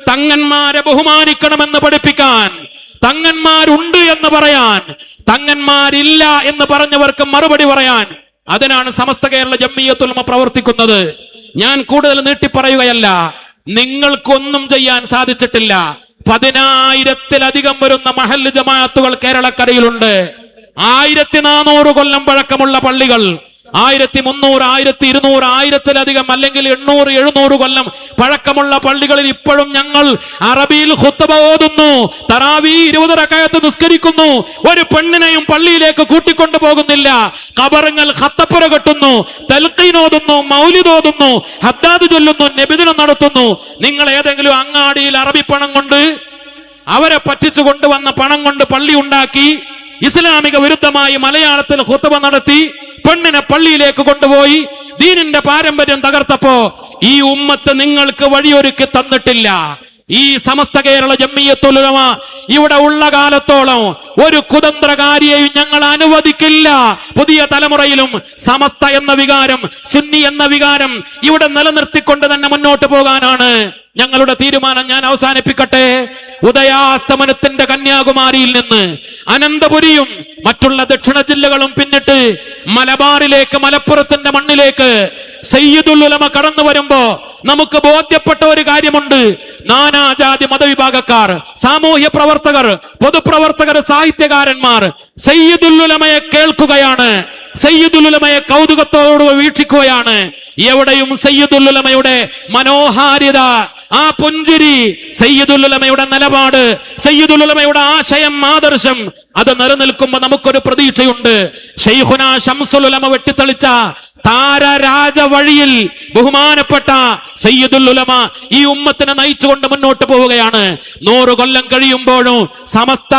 തങ്ങന്മാരെ ബഹുമാനിക്കണമെന്ന് പഠിപ്പിക്കാൻ, തങ്ങന്മാരുണ്ട് എന്ന് പറയാൻ, തങ്ങന്മാരില്ല എന്ന് പറഞ്ഞവർക്ക് മറുപടി പറയാൻ, അതിനാണ് സമസ്ത കേരള ജംഇയ്യത്തുൽ ഉലമ പ്രവർത്തിക്കുന്നത്. ഞാൻ കൂടുതൽ നീട്ടിപ്പറയുകയല്ല. നിങ്ങൾക്കൊന്നും ചെയ്യാൻ സാധിച്ചിട്ടില്ല. 10,000-ലധികം വരുന്ന മഹല്ല് ജമാഅത്തുകൾ കേരളക്കരയിലുണ്ട്. 1400 കൊല്ലം പഴക്കമുള്ള പള്ളികൾ, 1300, 1200, 1000-ലധികം അല്ലെങ്കിൽ 800, 700 കൊല്ലം പഴക്കമുള്ള പള്ളികളിൽ ഇപ്പോഴും ഞങ്ങൾ അറബിയിൽ ഖുത്ബ ഓതുന്നു, തറാവീഹ് 20 റക്അത്ത് നിസ്കരിക്കുന്നു. ഒരു പെണ്ണിനെയും പള്ളിയിലേക്ക് കൂട്ടിക്കൊണ്ടു പോകുന്നില്ല. ഖബറുകൾ ഖത്തപ്പുര കെട്ടുന്നു, തൽഖീൻ ഓതുന്നു, മൗലിദ് ഓതുന്നു, ഹദ്ദാദ് ചൊല്ലുന്നു, നബിദിനം നടത്തുന്നു. നിങ്ങൾ ഏതെങ്കിലും അങ്ങാടിയിൽ അറബി പണം കൊണ്ട്, അവരെ പറ്റിച്ചു കൊണ്ടുവന്ന പണം കൊണ്ട് പള്ളി ഉണ്ടാക്കി ഇസ്ലാമിക വിരുദ്ധമായി മലയാളത്തിൽ ഖുത്ബ നടത്തി പെണ്ണിനെ പള്ളിയിലേക്ക് കൊണ്ടുപോയി ദീനിന്റെ പാരമ്പര്യം തകർത്തപ്പോ ഈ ഉമ്മത്ത് നിങ്ങൾക്ക് വഴിയൊരുക്കി തന്നിട്ടില്ല. ഈ സമസ്ത കേരള ജംഇയ്യത്തുൽ ഉലമ ഇവിടെ ഉള്ള കാലത്തോളം ഒരു കുതന്ത്രകാരിയെയും ഞങ്ങൾ അനുവദിക്കില്ല. പുതിയ തലമുറയിലും സമസ്ത എന്ന വികാരം, സുന്നി എന്ന വികാരം ഇവിടെ നിലനിർത്തിക്കൊണ്ട് തന്നെ മുന്നോട്ട് പോകാനാണ് ഞങ്ങളുടെ തീരുമാനം. ഞാൻ അവസാനിപ്പിക്കട്ടെ. ഉദയാസ്തമനത്തിന്റെ കന്യാകുമാരിയിൽ നിന്ന് അനന്തപുരിയും മറ്റുള്ള ദക്ഷിണ ജില്ലകളും പിന്നിട്ട് മലബാറിലേക്ക്, മലപ്പുറത്തിന്റെ മണ്ണിലേക്ക് സയ്യിദുൽ ഉലമ കടന്നു വരുമ്പോ നമുക്ക് ബോധ്യപ്പെട്ട ഒരു കാര്യമുണ്ട്. നാനാജാതി മതവിഭാഗക്കാർ, സാമൂഹ്യ പ്രവർത്തകർ, പൊതുപ്രവർത്തകർ, സാഹിത്യകാരന്മാർ സയ്യിദുൽ ഉലമയെ കേൾക്കുകയാണ്, സയ്യിദുൽ ഉലമയെ കൗതുകത്തോട് വീക്ഷിക്കുകയാണ്. എവിടെയും സയ്യിദുൽ ഉലമയുടെ മനോഹാരിത, ആ പുഞ്ചിരി, സയ്യിദുൽ ഉലമയുടെ നിലപാട്, സയ്യിദുൽ ഉലമയുടെ ആശയം, ആദർശം, അത് നിലനിൽക്കുമ്പോ നമുക്കൊരു പ്രതീക്ഷയുണ്ട്. ശൈഖുനാ ശംസുൽ ഉലമ വെട്ടിത്തെളിച്ച താരരാജ വഴിയിൽ ബഹുമാനപ്പെട്ട സയ്യിദുൽ ഉലമ ഈ ഉമ്മത്തിനെ നയിച്ചുകൊണ്ട് മുന്നോട്ട് പോവുകയാണ്. 100 കൊല്ലം കഴിയുമ്പോഴും സമസ്ത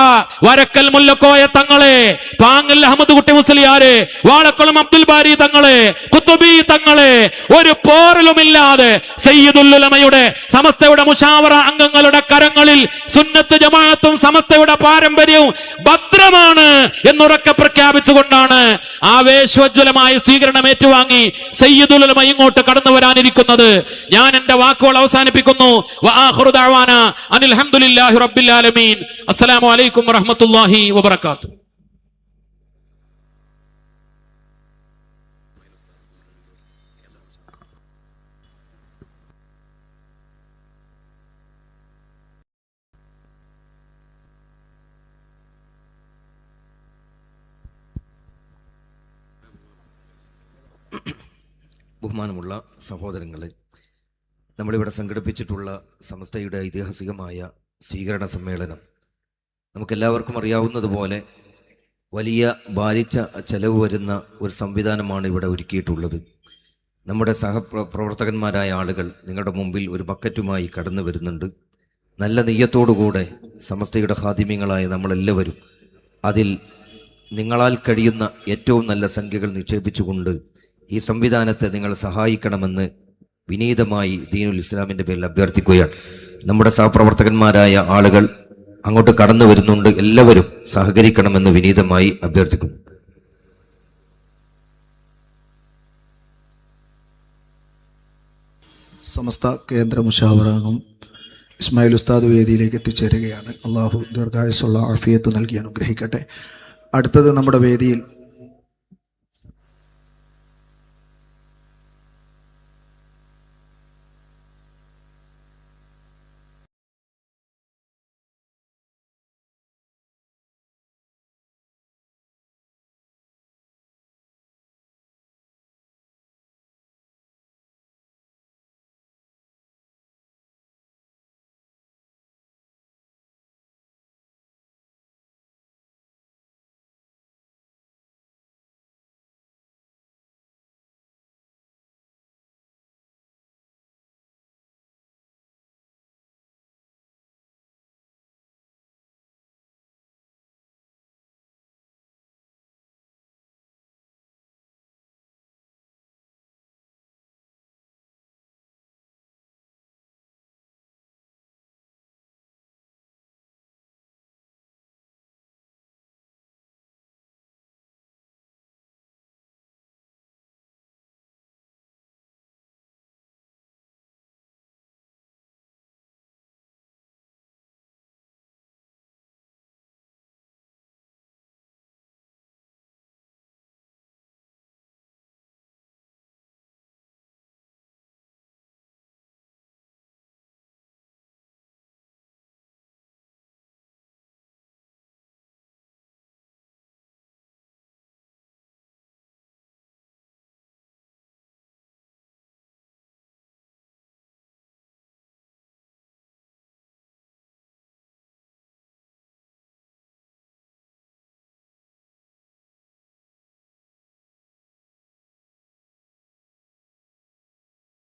വരക്കൽ മുല്ലക്കോയ തങ്ങളെ, പാങ്ങൽ അഹമ്മദ് കുട്ടി മുസ്ലിയാരെ, വാളക്കുളം അബ്ദുൽ ബാരി തങ്ങളെ, ഖുത്ബി തങ്ങളെ ഒരു പോറലുമില്ലാതെ സയ്യിദുൽ ഉലമയുടെ, സമസ്തയുടെ മുശാവറ അംഗങ്ങളുടെ കരങ്ങളിൽ സുന്നത്ത് ജമാഅത്തും സമസ്തയുടെ പാരമ്പര്യവും ഭദ്രമാണ് എന്നുറക്കെ പ്രഖ്യാപിച്ചുകൊണ്ടാണ് ആവേശോജ്വലമായ സ്വീകരണം ഏറ്റുവാങ്ങി സയ്യിദുൽ ഉലമ ഇങ്ങോട്ട് കടന്നു വരാനിരിക്കുന്നത്. ഞാൻ എന്റെ വാക്കുകൾ അവസാനിപ്പിക്കുന്നു. വആഖിറു ദഅവാന അനിൽ ഹംദുലില്ലാഹി റബ്ബിൽ ആലമീൻ. അസ്സലാമു അലൈക്കും വറഹ്മത്തുള്ളാഹി വബറകാതുഹു.
ബഹുമാനമുള്ള സഹോദരങ്ങളെ, നമ്മളിവിടെ സംഘടിപ്പിച്ചിട്ടുള്ള സമസ്തയുടെ ഐതിഹാസികമായ സ്വീകരണ സമ്മേളനം നമുക്കെല്ലാവർക്കും അറിയാവുന്നതുപോലെ വലിയ ഭാരിച്ച ചെലവ് വരുന്ന ഒരു സംവിധാനമാണ് ഇവിടെ ഒരുക്കിയിട്ടുള്ളത്. നമ്മുടെ സഹപ്രവർത്തകന്മാരായ ആളുകൾ നിങ്ങളുടെ മുമ്പിൽ ഒരു ബക്കറ്റുമായി കടന്നു വരുന്നുണ്ട്. നല്ല നെയ്യത്തോടുകൂടെ സമസ്തയുടെ ഖാദിമ്യങ്ങളായ നമ്മളെല്ലാവരും അതിൽ നിങ്ങളാൽ കഴിയുന്ന ഏറ്റവും നല്ല സംഖ്യകൾ നിക്ഷേപിച്ചുകൊണ്ട് ഈ സംവിധാനത്തെ നിങ്ങൾ സഹായിക്കണമെന്ന് വിനീതമായി ദീനുൽ ഇസ്ലാമിൻ്റെ പേരിൽ അഭ്യർത്ഥിക്കുകയാണ്. നമ്മുടെ സഹപ്രവർത്തകന്മാരായ ആളുകൾ അങ്ങോട്ട് കടന്നു വരുന്നുണ്ട്. എല്ലാവരും സഹകരിക്കണമെന്ന് വിനീതമായി അഭ്യർത്ഥിക്കുന്നു.
സമസ്ത കേന്ദ്ര മുശാവറംഗം ഇസ്മായിൽ ഉസ്താദ് വേദിയിലേക്ക് എത്തിച്ചേരുകയാണ്. അള്ളാഹു ദീർഘായുസ്സുള്ള ആഫിയത്ത് നൽകി അനുഗ്രഹിക്കട്ടെ. അടുത്തത് നമ്മുടെ വേദിയിൽ